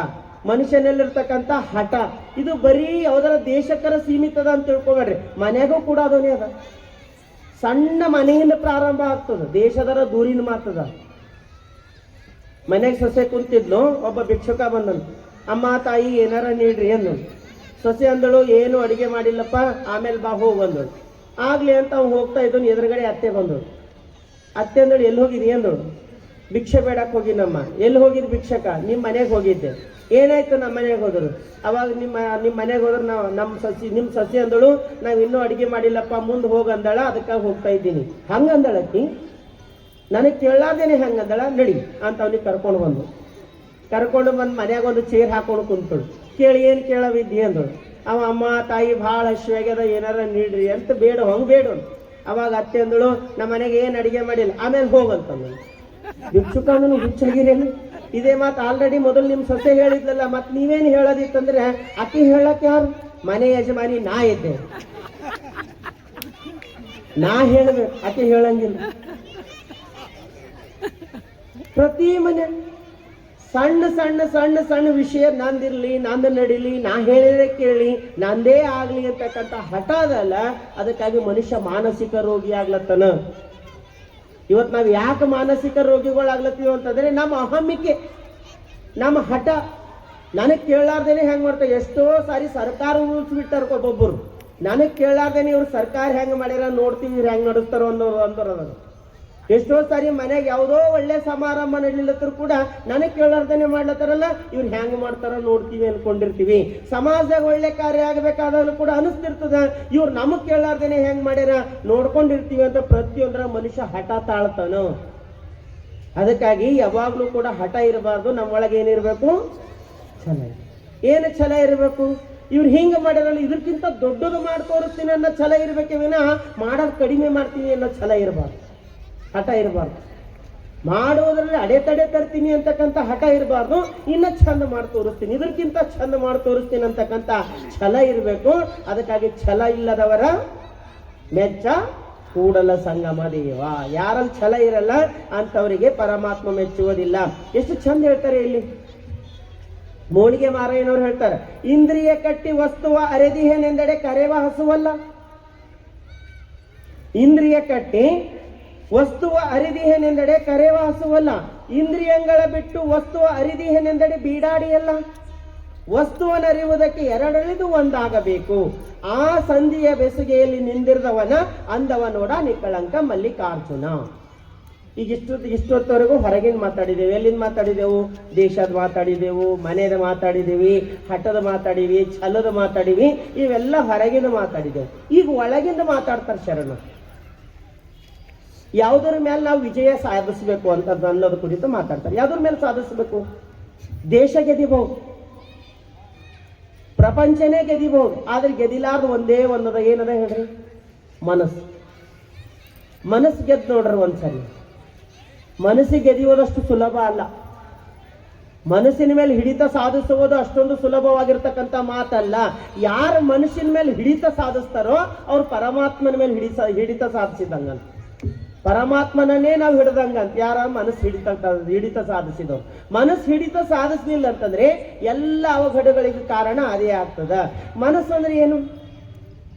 ಮನುಷ್ಯನಲ್ಲಿರ್ತಕ್ಕಂಥ ಹಠ. ಇದು ಬರೀ ಯಾವ್ದಾರ ದೇಶಕ್ಕರ ಸೀಮಿತದ ಅಂತ ತಿಳ್ಕೊಬೇಡ್ರಿ, ಮನೆಗೂ ಕೂಡ ಅದನ್ನೇ ಅದ. ಸಣ್ಣ ಮನೆಯಿಂದ ಪ್ರಾರಂಭ ಆಗ್ತದ, ದೇಶದರ ದೂರಿನ ಮಾತದ. ಮನೆಗೆ ಸೊಸೆ ಕುಂತಿದ್ಲು, ಒಬ್ಬ ಭಿಕ್ಷುಕ ಬಂದನು. ಅಮ್ಮ ತಾಯಿ ಏನಾರ ನೀಡ್ರಿ ಅಂದಳು. ಸೊಸೆ ಅಂದಳು, ಏನು ಅಡಿಗೆ ಮಾಡಿಲ್ಲಪ್ಪ, ಆಮೇಲೆ ಬಾ ಹೋಗಂದಳು. ಆಗ್ಲಿ ಅಂತ ಅವ್ನು ಹೋಗ್ತಾ ಇದ್ದನು, ಎದುರುಗಡೆ ಅತ್ತೆ ಬಂದಳು. ಅತ್ತೆ ಅಂದಳು, ಎಲ್ಲಿ ಹೋಗಿರಿ ಅಂದಳು. ಭಿಕ್ಷೆ ಬೇಡಕ್ಕೆ ಹೋಗಿನಮ್ಮ. ಎಲ್ಲಿ ಹೋಗಿದ್ ಭಿಕ್ಷಕ? ನಿಮ್ಮ ಮನೆಗೆ ಹೋಗಿದ್ದೆ. ಏನಾಯ್ತು? ನಮ್ಮ ಮನೆಗೆ ಹೋದರು. ಅವಾಗ ನಿಮ್ಮ ಮನೆಗೆ ಹೋದ್ರೆ ನಿಮ್ಮ ಸಸಿ ಅಂದಳು, ನಾವು ಇನ್ನೂ ಅಡಿಗೆ ಮಾಡಿಲ್ಲಪ್ಪ, ಮುಂದೆ ಹೋಗಂದಳ, ಅದಕ್ಕಾಗಿ ಹೋಗ್ತಾ ಇದ್ದೀನಿ. ಹಂಗಂದಳಕ್ಕಿ. ನನಗೆ ಕೇಳಾರ್ದೇನೆ ಹಂಗಂದಳ. ನಡಿ ಅಂತ ಅವ್ನಿಗೆ ಕರ್ಕೊಂಡು ಬಂದು ಮನ್ಯಾಗ ಒಂದು ಚೇರ್ ಹಾಕೊಂಡು ಕುಂತಳು. ಕೇಳಿ, ಏನು ಕೇಳವಿದ್ದಿ ಅಂದಳು. ಅವ, ಅಮ್ಮ ತಾಯಿ ಭಾಳ ಹಶ್ವಾಗ್ಯದ, ಏನಾರ ನೀಡ್ರಿ ಅಂತ ಬೇಡ, ಹಂಗೆ ಬೇಡ. ಅವಾಗ ಅತ್ತೆ ಅಂದಳು, ನಮ್ಮ ಮನೆಗೆ ಏನು ಅಡಿಗೆ ಮಾಡಿಲ್ಲ, ಆಮೇಲೆ ಹೋಗಂತಂದಳು. ಭಿಕ್ಷುಕನು ಹುಚ್ಚಾಗಿರೇನು? ಇದೇ ಮಾತು ಆಲ್ರೆಡಿ ಮೊದಲು ನಿಮ್ಮ ಸೊಸೆ ಹೇಳಿದ್ಲಲ್ಲ, ಮತ್ತೆ ನೀವೇನು ಹೇಳೋದಿತ್ತಂದ್ರೆ, ಅಕ್ಕಿ ಹೇಳಕ್ಕೆ ಯಾರು? ಮನೆ ಯಜಮಾನಿ ನಾ ಇದ್ದೆ, ನಾ ಹೇಳ್ಬೇಕು, ಅಕ್ಕಿ ಹೇಳಂಗಿಲ್ಲ. ಪ್ರತಿ ಮನೆ ಸಣ್ಣ ವಿಷಯ ನಂದಿರ್ಲಿ, ನಂದು ನಡೀಲಿ, ನಾ ಹೇಳಿದ್ರೆ ಕೇಳಿ, ನಂದೇ ಆಗ್ಲಿ ಅಂತಕ್ಕಂಥ ಹಠ ಅದಲ್ಲ. ಅದಕ್ಕಾಗಿ ಮನುಷ್ಯ ಮಾನಸಿಕ ರೋಗಿ ಆಗ್ಲತ್ತನ. ಇವತ್ತು ನಾವು ಯಾಕೆ ಮಾನಸಿಕ ರೋಗಿಗಳಾಗ್ಲತ್ತೀವಿ ಅಂತಂದ್ರೆ, ನಮ್ಮ ಅಹಮಿಕೆ, ನಮ್ಮ ಹಠ. ನನಗೆ ಕೇಳಾರ್ದೇನೆ ಹೆಂಗೆ ಮಾಡ್ತಾರೆ. ಎಷ್ಟೋ ಸಾರಿ ಸರ್ಕಾರ ರೂಲ್ಸ್ ಬಿಟ್ಟಾರ ಒಬ್ಬೊಬ್ಬರು. ನನಗೆ ಕೇಳಾರ್ದೇನೆ ಇವ್ರು ಸರ್ಕಾರ ಹೆಂಗೆ ಮಾಡ್ಯಾರ ನೋಡ್ತೀವಿ, ಇವ್ರು ಹೆಂಗೆ ನಡೆಸ್ತಾರೋ ಅಂದೋರು. ಎಷ್ಟೋ ಸಾರಿ ಮನೆಗೆ ಯಾವುದೋ ಒಳ್ಳೆ ಸಮಾರಂಭ ನಡೀಲತ್ತರು ಕೂಡ ನನಗೆ ಕೇಳಾರ್ದೇನೆ ಮಾಡ್ಲತ್ತಾರಲ್ಲ, ಇವ್ರು ಹೆಂಗೆ ಮಾಡ್ತಾರ ನೋಡ್ತೀವಿ ಅನ್ಕೊಂಡಿರ್ತೀವಿ. ಸಮಾಜದಾಗ ಒಳ್ಳೆ ಕಾರ್ಯ ಆಗಬೇಕಾದಲ್ಲೂ ಕೂಡ ಅನಿಸ್ತಿರ್ತದ, ಇವ್ರು ನಮಗೆ ಕೇಳಾರ್ದೇನೆ ಹೆಂಗೆ ಮಾಡ್ಯಾರ ನೋಡ್ಕೊಂಡಿರ್ತೀವಿ ಅಂತ ಪ್ರತಿಯೊಂದರ ಮನುಷ್ಯ ಹಠ ತಾಳ್ತಾನ. ಅದಕ್ಕಾಗಿ ಯಾವಾಗ್ಲೂ ಕೂಡ ಹಠ ಇರಬಾರ್ದು. ನಮ್ಮೊಳಗೆ ಏನಿರ್ಬೇಕು? ಛಲ. ಏನು ಛಲ ಇರಬೇಕು? ಇವ್ರು ಹಿಂಗೆ ಮಾಡ್ಯಾರಲ್ಲ, ಇದಕ್ಕಿಂತ ದೊಡ್ಡದು ಮಾಡಿ ತೋರಿಸ್ತೀನಿ ಅನ್ನೋ ಛಲ ಇರ್ಬೇಕೆ ವಿನಃ ಮಾಡೋದು ಕಡಿಮೆ ಮಾಡ್ತೀನಿ ಅನ್ನೋ ಛಲ ಇರಬಾರ್ದು, ಹಠ ಇರಬಾರ್ದು. ಮಾಡೋದ್ರಲ್ಲಿ ಅಡೆತಡೆ ತರ್ತೀನಿ ಅಂತಕ್ಕಂಥ ಹಠ ಇರಬಾರ್ದು. ಇನ್ನ ಚಂದ ಮಾಡಿ ತೋರಿಸ್ತೀನಿ, ಇದಕ್ಕಿಂತ ಚಂದ ಮಾಡಿ ತೋರಿಸ್ತೀನಿ ಅಂತಕ್ಕಂಥ ಛಲ ಇರಬೇಕು. ಅದಕ್ಕಾಗಿ ಛಲ ಇಲ್ಲದವರ ಮೆಚ್ಚ ಕೂಡಲ ಸಂಗಮ ದೇವ. ಯಾರಲ್ಲಿ ಛಲ ಇರಲ್ಲ ಅಂತವರಿಗೆ ಪರಮಾತ್ಮ ಮೆಚ್ಚುವುದಿಲ್ಲ. ಎಷ್ಟು ಚಂದ ಹೇಳ್ತಾರೆ ಇಲ್ಲಿ. ಮೋಳಿಗೆ ಮಾರಯ್ಯನವ್ರು ಹೇಳ್ತಾರೆ, ಇಂದ್ರಿಯ ಕಟ್ಟಿ ವಸ್ತುವ ಅರೆದಿಹೇನೆಂದೆಡೆ ಕರೆವ ಹಸುವಲ್ಲ. ಇಂದ್ರಿಯ ಕಟ್ಟಿ ವಸ್ತುವ ಅರಿದಿಹೇನೆಂದೆಡೆ ಕರೆವ ಹಸುವಲ್ಲ. ಇಂದ್ರಿಯಗಳ ಬಿಟ್ಟು ವಸ್ತುವ ಅರಿದಿಹೇನೆಂದೆಡೆ ಬೀಡಾಡಿಯಲ್ಲ. ವಸ್ತುವನ್ನು ಅರಿಯುವುದಕ್ಕೆ ಎರಡಳಿದು ಒಂದಾಗಬೇಕು. ಆ ಸಂಧಿಯ ಬೆಸುಗೆಯಲ್ಲಿ ನಿಂದಿರದವನ ಅಂದವ ನೋಡ ನಿಕ್ಕಳಂಕ ಮಲ್ಲಿಕಾರ್ಜುನ. ಈಗ ಇಷ್ಟೊತ್ತವರೆಗೂ ಹೊರಗಿನ ಮಾತಾಡಿದೆವು. ಎಲ್ಲಿಂದ ಮಾತಾಡಿದೆವು? ದೇಶದ ಮಾತಾಡಿದೆವು, ಮನೆಯದ ಮಾತಾಡಿದೀವಿ, ಹಠದ ಮಾತಾಡಿವಿ, ಛಲದ ಮಾತಾಡಿವಿ, ಇವೆಲ್ಲ ಹೊರಗಿನ ಮಾತಾಡಿದೆವು. ಈಗ ಒಳಗಿಂದ ಮಾತಾಡ್ತಾರೆ ಶರಣ. ಯಾವುದರ ಮೇಲೆ ನಾವು ವಿಜಯ ಸಾಧಿಸಬೇಕು ಅಂತ ಅನ್ನೋದು ಕುರಿತು ಮಾತಾಡ್ತಾರೆ. ಯಾವುದ್ರ ಮೇಲೆ ಸಾಧಿಸಬೇಕು? ದೇಶ ಗೆದಿಬಹುದು, ಪ್ರಪಂಚನೇ ಗೆದಿಬಹುದು, ಆದ್ರೆ ಗೆದಿಲಾರ್ದು ಒಂದೇ ಒಂದದ. ಏನದ ಹೇಳ್ರಿ? ಮನಸ್ಸು. ಮನಸ್ಸು ಗೆದ್ದು ನೋಡ್ರಿ ಒಂದ್ಸರಿ. ಮನಸ್ಸಿಗೆ ಗೆದಿಯೋದಷ್ಟು ಸುಲಭ ಅಲ್ಲ. ಮನಸ್ಸಿನ ಮೇಲೆ ಹಿಡಿತ ಸಾಧಿಸುವುದು ಅಷ್ಟೊಂದು ಸುಲಭವಾಗಿರ್ತಕ್ಕಂಥ ಮಾತಲ್ಲ. ಯಾರ ಮನಸ್ಸಿನ ಮೇಲೆ ಹಿಡಿತ ಸಾಧಿಸ್ತಾರೋ ಅವ್ರು ಪರಮಾತ್ಮನ ಮೇಲೆ ಹಿಡಿತ ಸಾಧಿಸಿದಂಗಂತ. ಪರಮಾತ್ಮನನ್ನೇ ನಾವು ಹಿಡ್ದಂಗಂತ. ಯಾರ ಮನಸ್ಸು ಹಿಡಿತ ಸಾಧಿಸಿದವ್ರು. ಮನಸ್ಸು ಹಿಡಿತ ಸಾಧಿಸ್ಲಿಲ್ಲ ಅಂತಂದ್ರೆ ಎಲ್ಲ ಅವಘಡಗಳಿಗೆ ಕಾರಣ ಅದೇ ಆಗ್ತದ. ಮನಸ್ಸು ಅಂದ್ರೆ ಏನು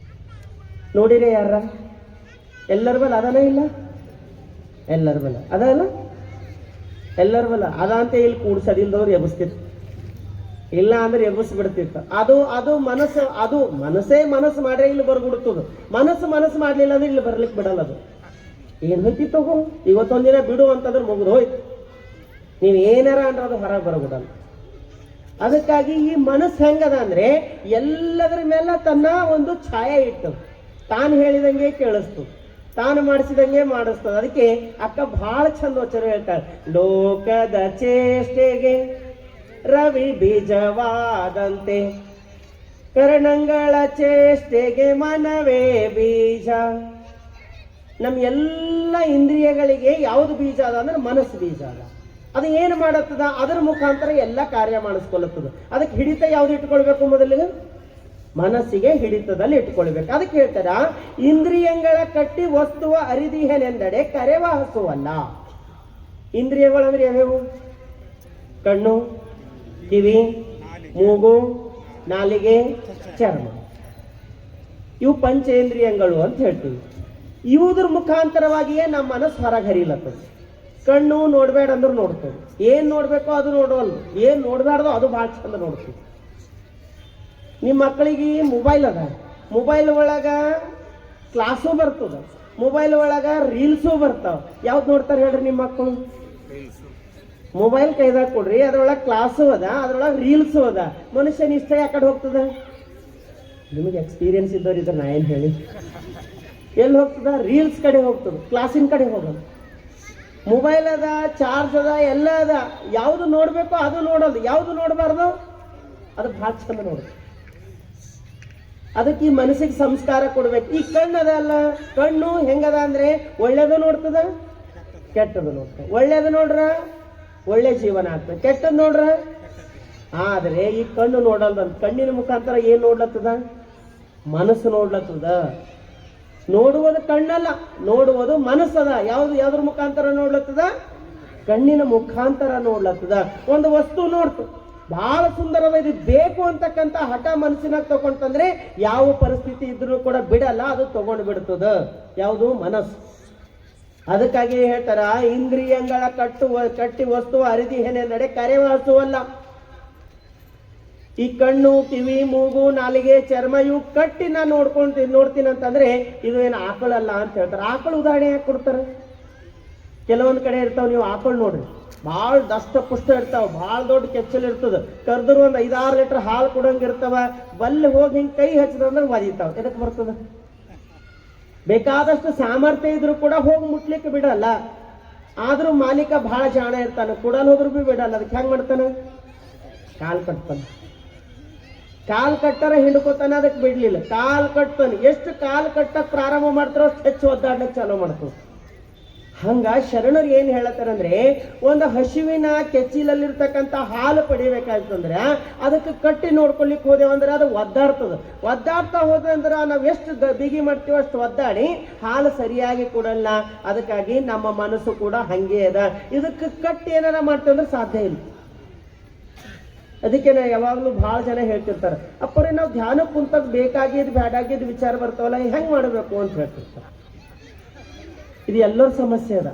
ನೋಡಿರೇ? ಯಾರ ಎಲ್ಲರ ಬಲ್ಲ ಅದನ? ಇಲ್ಲ, ಎಲ್ಲರ ಬಲ್ಲ ಅದಲ್ಲ. ಎಲ್ಲರ ಬಲ್ಲ ಅದ ಅಂತ ಇಲ್ಲಿ ಕೂಡ್ಸದಿಲ್ದವ್ರು ಎಬ್ಬಿಸ್ತಿತ್ತು, ಇಲ್ಲ ಅಂದ್ರೆ ಎಬ್ಬಿಸ್ಬಿಡ್ತಿತ್ತು. ಅದು ಮನಸ್ಸು. ಅದು ಮನಸ್ಸು ಮಾಡ್ರೆ ಇಲ್ಲಿ ಬರ್ಬಿಡ್ತದ. ಮನಸ್ಸು ಮಾಡ್ಲಿಲ್ಲ ಅಂದ್ರೆ ಇಲ್ಲಿ ಬರ್ಲಿಕ್ಕೆ ಬಿಡಲ್ಲ. ಅದು ಏನ್ ಹೋಯ್ತಿ ತಗೋ, ಇವತ್ತೊಂದಿನ ಬಿಡು ಅಂತಂದ್ರೆ ಮುಗಿದು ಹೋಯ್ತು. ನೀವ್ ಏನಾರ ಅಂದ್ರೆ ಅದು ಹೊರಗೆ ಬರಬಿಡಲ್ಲ. ಅದಕ್ಕಾಗಿ ಈ ಮನಸ್ಸು ಹೆಂಗದ ಅಂದ್ರೆ ಎಲ್ಲದರ ಮೇಲೆ ತನ್ನ ಒಂದು ಛಾಯೆ ಇಟ್ಟು ತಾನು ಹೇಳಿದಂಗೆ ಕೇಳಿಸ್ತದೆ, ತಾನು ಮಾಡಿಸಿದಂಗೆ ಮಾಡಿಸ್ತದೆ. ಅದಕ್ಕೆ ಅಕ್ಕ ಬಹಳ ಚಂದ ವಚನ ಹೇಳ್ತಾಳೆ. ಲೋಕದ ಚೇಷ್ಟೆಗೆ ರವಿ ಬೀಜವಾದಂತೆ, ಕರ್ಣಗಳ ಚೇಷ್ಟೆಗೆ ಮನವೇ ಬೀಜ. ನಮ್ಮ ಎಲ್ಲ ಇಂದ್ರಿಯಗಳಿಗೆ ಯಾವುದು ಬೀಜ ಅದ ಅಂದ್ರೆ ಮನಸ್ಸು ಬೀಜ ಅದ. ಅದು ಏನು ಮಾಡತ್ತದ? ಅದರ ಮುಖಾಂತರ ಎಲ್ಲ ಕಾರ್ಯ ಮಾಡಿಸ್ಕೊಳ್ಳುತ್ತದೆ. ಅದಕ್ಕೆ ಹಿಡಿತ ಯಾವ್ದು ಇಟ್ಕೊಳ್ಬೇಕು? ಮೊದಲಿಗೆ ಮನಸ್ಸಿಗೆ ಹಿಡಿತದಲ್ಲಿ ಇಟ್ಕೊಳ್ಬೇಕು. ಅದಕ್ಕೆ ಹೇಳ್ತಾರ, ಇಂದ್ರಿಯಗಳ ಕಟ್ಟಿ ವಸ್ತುವ ಅರಿದಿಹನೆಂದಡೆ ಕರೆವ ಹಸುವಲ್ಲ. ಇಂದ್ರಿಯಗಳು ಅಂದ್ರೆ ಯಾವ್ಯಾವು? ಕಣ್ಣು, ಕಿವಿ, ಮೂಗು, ನಾಲಿಗೆ, ಚರ್ಮ. ಇವು ಪಂಚೇಂದ್ರಿಯಗಳು ಅಂತ ಹೇಳ್ತೀವಿ. ಇವುದ್ರ ಮುಖಾಂತರವಾಗಿಯೇ ನಮ್ಮ ಮನಸ್ಸು ಹೊರಗೆ ಹರಿಲತ್ತದ. ಕಣ್ಣು ನೋಡ್ಬೇಡ ಅಂದ್ರೆ ನೋಡ್ತೇವೆ, ಏನ್ ನೋಡ್ಬೇಕೋ ಅದು ನೋಡವಲ್ದು, ಏನ್ ನೋಡ್ಬಾರ್ದು ಅದು ಭಾಳ ಚಂದ ನೋಡ್ತೀವಿ. ನಿಮ್ಮ ಮಕ್ಕಳಿಗೆ ಮೊಬೈಲ್ ಅದ, ಮೊಬೈಲ್ ಒಳಗ ಕ್ಲಾಸು ಬರ್ತದ, ಮೊಬೈಲ್ ಒಳಗ ರೀಲ್ಸು ಬರ್ತಾವ. ಯಾವ್ದು ನೋಡ್ತಾರೆ ಹೇಳ್ರಿ ನಿಮ್ಮ ಮಕ್ಕಳು? ಮೊಬೈಲ್ ಕೈದಾಗ ಕೊಡ್ರಿ, ಅದ್ರೊಳಗೆ ಕ್ಲಾಸು ಅದ, ಅದ್ರೊಳಗೆ ರೀಲ್ಸು ಅದ. ಮನುಷ್ಯನ ಇಷ್ಟ ಯಾಕಡೆ ಹೋಗ್ತದ? ನಿಮಗೆ ಎಕ್ಸ್ಪೀರಿಯನ್ಸ್ ಇದ್ದವ್ರು ಇದ್ರೆ ನಾ ಏನ್ ಹೇಳಿ, ಎಲ್ಲಿ ಹೋಗ್ತದ? ರೀಲ್ಸ್ ಕಡೆ ಹೋಗ್ತದ, ಕ್ಲಾಸಿನ ಕಡೆ ಹೋಗಲ್ಲ. ಮೊಬೈಲ್ ಅದ, ಚಾರ್ಜ್ ಅದ, ಎಲ್ಲ ಅದ. ಯಾವುದು ನೋಡ್ಬೇಕೋ ಅದು ನೋಡೋದು, ಯಾವುದು ನೋಡಬಾರ್ದು ಅದು ಭಾಳ ಚಂದ ನೋಡ್ಬೇಕು. ಅದಕ್ಕೆ ಈ ಮನಸ್ಸಿಗೆ ಸಂಸ್ಕಾರ ಕೊಡ್ಬೇಕು. ಈ ಕಣ್ಣು ಅದ ಅಲ್ಲ, ಕಣ್ಣು ಹೆಂಗದ ಅಂದ್ರೆ ಒಳ್ಳೇದು ನೋಡ್ತದ, ಕೆಟ್ಟದು ನೋಡ್ತದ. ಒಳ್ಳೇದು ನೋಡ್ರ ಒಳ್ಳೆ ಜೀವನ ಆಗ್ತದೆ, ಕೆಟ್ಟದ್ದು ನೋಡ್ರ. ಆದ್ರೆ ಈ ಕಣ್ಣು ನೋಡಲ್ದಂತ. ಕಣ್ಣಿನ ಮುಖಾಂತರ ಏನ್ ನೋಡ್ಲತ್ತದ? ಮನಸ್ಸು ನೋಡ್ಲತ್ತದ. ನೋಡುವುದು ಕಣ್ಣಲ್ಲ, ನೋಡುವುದು ಮನಸ್ಸದ. ಯಾವ್ದ್ರ ಮುಖಾಂತರ ನೋಡ್ಲತ್ತದ? ಕಣ್ಣಿನ ಮುಖಾಂತರ ನೋಡ್ಲತ್ತದ. ಒಂದು ವಸ್ತು ನೋಡ್ತು, ಬಹಳ ಸುಂದರದ, ಇದು ಬೇಕು ಅಂತಕ್ಕಂಥ ಹಠ ಮನಸ್ಸಿನಾಗ ತಗೊಂಡ್ತಂದ್ರೆ ಯಾವ ಪರಿಸ್ಥಿತಿ ಇದ್ರೂ ಕೂಡ ಬಿಡಲ್ಲ, ಅದು ತಗೊಂಡು ಬಿಡ್ತದ. ಯಾವುದು? ಮನಸ್ಸು. ಅದಕ್ಕಾಗಿ ಹೇಳ್ತಾರ, ಇಂದ್ರಿಯಗಳ ಕಟ್ಟಿ ವಸ್ತು ಅರಿದಿಹೇನೆ ನಡೆ ಕರೆವ ಹಸುವಲ್ಲ. ಈ ಕಣ್ಣು, ಕಿವಿ, ಮೂಗು, ನಾಲಿಗೆ, ಚರ್ಮ ಇವು ಕಟ್ಟಿ ನಾನು ನೋಡ್ತೀನಿ ಅಂತಂದ್ರೆ ಇದು ಏನು ಆಕಳಲ್ಲ ಅಂತ ಹೇಳ್ತಾರೆ. ಆಕಳು ಉದಾಹರಣೆ ಯಾಕೆ ಕೊಡ್ತಾರೆ? ಕೆಲವೊಂದು ಕಡೆ ಇರ್ತಾವ, ನೀವು ಆಕಳು ನೋಡ್ರಿ, ಭಾಳ ದಷ್ಟ ಪುಷ್ಟ ಇರ್ತಾವ, ಭಾಳ ದೊಡ್ಡ ಕೆಚ್ಚಲ್ ಇರ್ತದ. ಕರ್ದ್ರು ಒಂದು 5-6 ಲೀಟರ್ ಹಾಲು ಕೊಡಂಗಿರ್ತಾವ. ಬಲ್ಲಿ ಹೋಗಿ ಹಿಂಗೆ ಕೈ ಹಚ್ಚಿದಂದ್ರೆ ಒದಿತಾವ. ಎದಕ್ಕೆ ಬರ್ತದ? ಬೇಕಾದಷ್ಟು ಸಾಮರ್ಥ್ಯ ಇದ್ರು ಕೂಡ ಹೋಗಿ ಮುಟ್ಲಿಕ್ಕೆ ಬಿಡಲ್ಲ. ಆದ್ರೂ ಮಾಲೀಕ ಬಹಳ ಜಾಣ ಇರ್ತಾನೆ, ಕೊಡಲ್ ಹೋದ್ರು ಬಿ ಬಿಡಲ್ಲ. ಅದಕ್ಕೆ ಹೆಂಗ್ ಮಾಡ್ತಾನೆ? ಕಾಲ್ ಕಟ್ತಾನೆ. ಕಾಲ್ ಕಟ್ಟರ ಹಿಂಡ್ಕೋತಾನೆ, ಅದಕ್ಕೆ ಬಿಡ್ಲಿಲ್ಲ. ಕಾಲ್ ಕಟ್ತಾನೆ. ಎಷ್ಟು ಕಾಲ್ ಕಟ್ಟಕ್ ಪ್ರಾರಂಭ ಮಾಡ್ತಾರೋ ಅಷ್ಟು ಹೆಚ್ಚು ಒದ್ದಾಡ್ಲಿಕ್ಕೆ ಚಾಲೂ ಮಾಡ್ತಾವ. ಹಂಗ ಶರಣರು ಏನ್ ಹೇಳತ್ತಾರಂದ್ರೆ, ಒಂದು ಹಸುವಿನ ಕೆಚ್ಚಿಲಲ್ಲಿರ್ತಕ್ಕಂಥ ಹಾಲು ಪಡಿಬೇಕಾಯ್ತಂದ್ರೆ ಅದಕ್ಕೆ ಕಟ್ಟಿ ನೋಡ್ಕೊಳ್ಲಿಕ್ಕೆ ಹೋದೇವಂದ್ರೆ ಅದು ಒದ್ದಾಡ್ತಾ ಹೋದಂದ್ರೆ ನಾವು ಎಷ್ಟು ಬಿಗಿ ಮಾಡ್ತೀವೋ ಅಷ್ಟು ಒದ್ದಾಡಿ ಹಾಲು ಸರಿಯಾಗಿ ಕೊಡಲ್ಲ. ಅದಕ್ಕಾಗಿ ನಮ್ಮ ಮನಸ್ಸು ಕೂಡ ಹಂಗೆ ಅದ. ಇದಕ್ಕೆ ಕಟ್ಟಿ ಏನಾರ ಮಾಡ್ತಂದ್ರೆ ಸಾಧ್ಯ ಇಲ್ಲ. ಅದಕ್ಕೆ ನಾ ಯಾವಾಗಲೂ ಭಾಳ ಜನ ಹೇಳ್ತಿರ್ತಾರೆ, ಅಪ್ಪರೇ ನಾವು ಧ್ಯಾನ ಕುಂತಾಗ ಬೇಕಾಗಿದ್ದು ಬ್ಯಾಡಾಗಿದ್ದು ವಿಚಾರ ಬರ್ತಾವಲ್ಲ, ಹೆಂಗ್ ಮಾಡಬೇಕು ಅಂತ ಹೇಳ್ತಿರ್ತಾರೆ. ಇದು ಎಲ್ಲರ ಸಮಸ್ಯೆ ಅದ.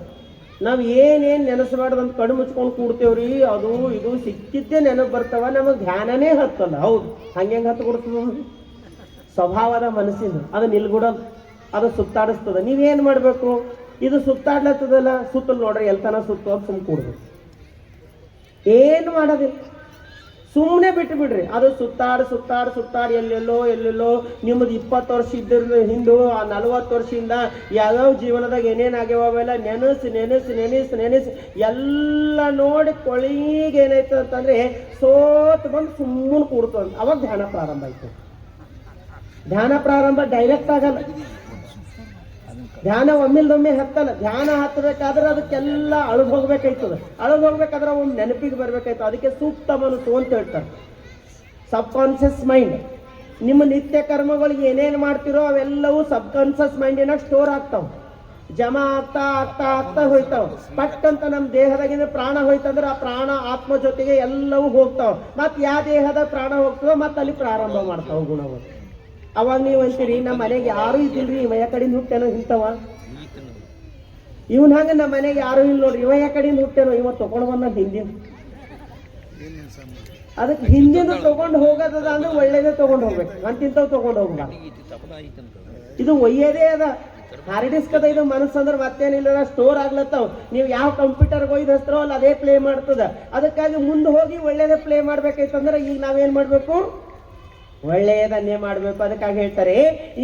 ನಾವು ಏನೇನು ನೆನೆಸಬಾರ್ದಂತ ಕಣ್ಣು ಮುಚ್ಕೊಂಡು ಕೂಡ್ತೇವ್ರಿ, ಅದು ಇದು ಸಿಕ್ಕಿದ್ದೇ ನೆನಪು ಬರ್ತಾವ, ನಮಗೆ ಧ್ಯಾನನೇ ಹತ್ತಲ್ಲ. ಹೌದು, ಹಂಗೆ ಹತ್ತು ಕೊಡ್ತದ? ಸ್ವಭಾವದ ಮನಸ್ಸಿನ ಅದು ನಿಲ್ಗುಡೋದು, ಅದು ಸುತ್ತಾಡಿಸ್ತದ. ನೀವೇನು ಮಾಡಬೇಕು? ಇದು ಸುತ್ತಾಡ್ಲತ್ತದಲ್ಲ, ಸುತ್ತಲ್ ನೋಡ್ರಿ ಎಲ್ತನ ಸುತ್ತ ಸುಮ್ ಕೂಡ್ಬೇಕು, ಏನು ಮಾಡೋದಿಲ್ಲ, ಸುಮ್ಮನೆ ಬಿಟ್ಟು ಬಿಡ್ರಿ. ಅದು ಸುತ್ತಾಡಿ ಎಲ್ಲೆಲ್ಲೋ ನಿಮ್ಮದು 20 ವರ್ಷ ಇದ್ದ ಹಿಂದು 40 ವರ್ಷದಿಂದ ಯಾವ್ಯಾವ ಜೀವನದಾಗ ಏನೇನಾಗ್ಯಾವ ಅವೆಲ್ಲ ನೆನೆಸಿ ಎಲ್ಲ ನೋಡಿ ಕೊಳಿಗೆ ಏನಾಯ್ತು ಅಂತಂದ್ರೆ ಸೋತ್ ಬಂದು ಸುಮ್ಮನೆ ಕೂಡ್ತು ಅಂತ. ಅವಾಗ ಧ್ಯಾನ ಪ್ರಾರಂಭ ಆಯ್ತು. ಧ್ಯಾನ ಪ್ರಾರಂಭ ಡೈರೆಕ್ಟ್ ಆಗಲ್ಲ, ಧ್ಯಾನ ಒಮ್ಮಿಲ್ದೊಮ್ಮೆ ಹತ್ತಲ್ಲ. ಧ್ಯಾನ ಹತ್ತಬೇಕಾದ್ರೆ ಅದಕ್ಕೆಲ್ಲ ಅಳದು ಹೋಗ್ಬೇಕಾಯ್ತದ. ಅಳದು ಹೋಗ್ಬೇಕಾದ್ರೆ ಒಂದು ನೆನಪಿಗೆ ಬರ್ಬೇಕಾಯ್ತು. ಅದಕ್ಕೆ ಸೂಕ್ತ ಮನಸ್ಸು ಅಂತ ಹೇಳ್ತಾರೆ. ಸಬ್ ಕಾನ್ಷಿಯಸ್ ಮೈಂಡ್, ನಿಮ್ಮ ನಿತ್ಯ ಕರ್ಮಗಳಿಗೆ ಏನೇನು ಮಾಡ್ತಿರೋ ಅವೆಲ್ಲವೂ ಸಬ್ ಕಾನ್ಷಿಯಸ್ ಮೈಂಡಿನಾಗ ಸ್ಟೋರ್ ಆಗ್ತಾವ, ಜಮಾ ಆಗ್ತಾ ಹೋಯ್ತಾವ. ಪಟ್ ಅಂತ ನಮ್ಮ ದೇಹದಾಗಿನ ಪ್ರಾಣ ಹೋಯ್ತಂದ್ರೆ ಆ ಪ್ರಾಣ ಆತ್ಮ ಜೊತೆಗೆ ಎಲ್ಲವೂ ಹೋಗ್ತಾವ. ಮತ್ತೆ ಯಾವ ದೇಹದ ಪ್ರಾಣ ಹೋಗ್ತದೋ ಮತ್ತೆ ಅಲ್ಲಿ ಪ್ರಾರಂಭ ಮಾಡ್ತಾವ ಗುಣಗಳು. ಅವಾಗ ನೀವು ಅಂತೀರಿ ನಮ್ಮ ಮನೆಗೆ ಯಾರು ಇದ್ದಿಲ್ರಿ, ಇವ ಯಾ ಕಡೆಯಿಂದ ಹುಟ್ಟೇನೋ ಇಂಥವ, ಇವನ್ ಹಂಗ ನಮ್ಮ ಮನೆಗೆ ಯಾರು ಇಲ್ಲ ನೋಡ್ರಿ, ಇವ ಯಾ ಕಡೆಯಿಂದ ಹುಟ್ಟೇನೋ, ಇವ ತಗೊಂಡ್ ಬಂದ ಹಿಂದಿನ. ಅದಕ್ಕೆ ಹಿಂದಿನ ತಗೊಂಡು ಹೋಗೋದದ ಅಂದ್ರೆ ಒಳ್ಳೇದೇ ತಗೊಂಡು ಹೋಗ್ಬೇಕು, ಅಂತಿಂತವ್ ತಗೊಂಡು ಹೋಗ್ಬಾರ್ದು. ಇದು ಒಯ್ಯದೇ ಅದ, ಹಾರ್ಡ್ ಡಿಸ್ಕ್ ಅದ. ಇದು ಮನಸ್ಸು ಅಂದ್ರೆ ಮತ್ತೇನಿಲ್ಲ, ಸ್ಟೋರ್ ಆಗ್ಲತ್ತಾವ. ನೀವು ಯಾವ ಕಂಪ್ಯೂಟರ್ಗೆ ಒಯ್ದು ಹಚ್ತಾರೋ ಅಲ್ಲಿ ಅದೇ ಪ್ಲೇ ಮಾಡ್ತದ. ಅದಕ್ಕಾಗಿ ಮುಂದೆ ಹೋಗಿ ಒಳ್ಳೇದೇ ಪ್ಲೇ ಮಾಡ್ಬೇಕಾಯ್ತಂದ್ರೆ ಈಗ ನಾವೇನ್ ಮಾಡ್ಬೇಕು, ಒಳ್ಳೆಯದನ್ನೇ ಮಾಡಬೇಕು. ಅದಕ್ಕಾಗಿ ಹೇಳ್ತಾರೆ,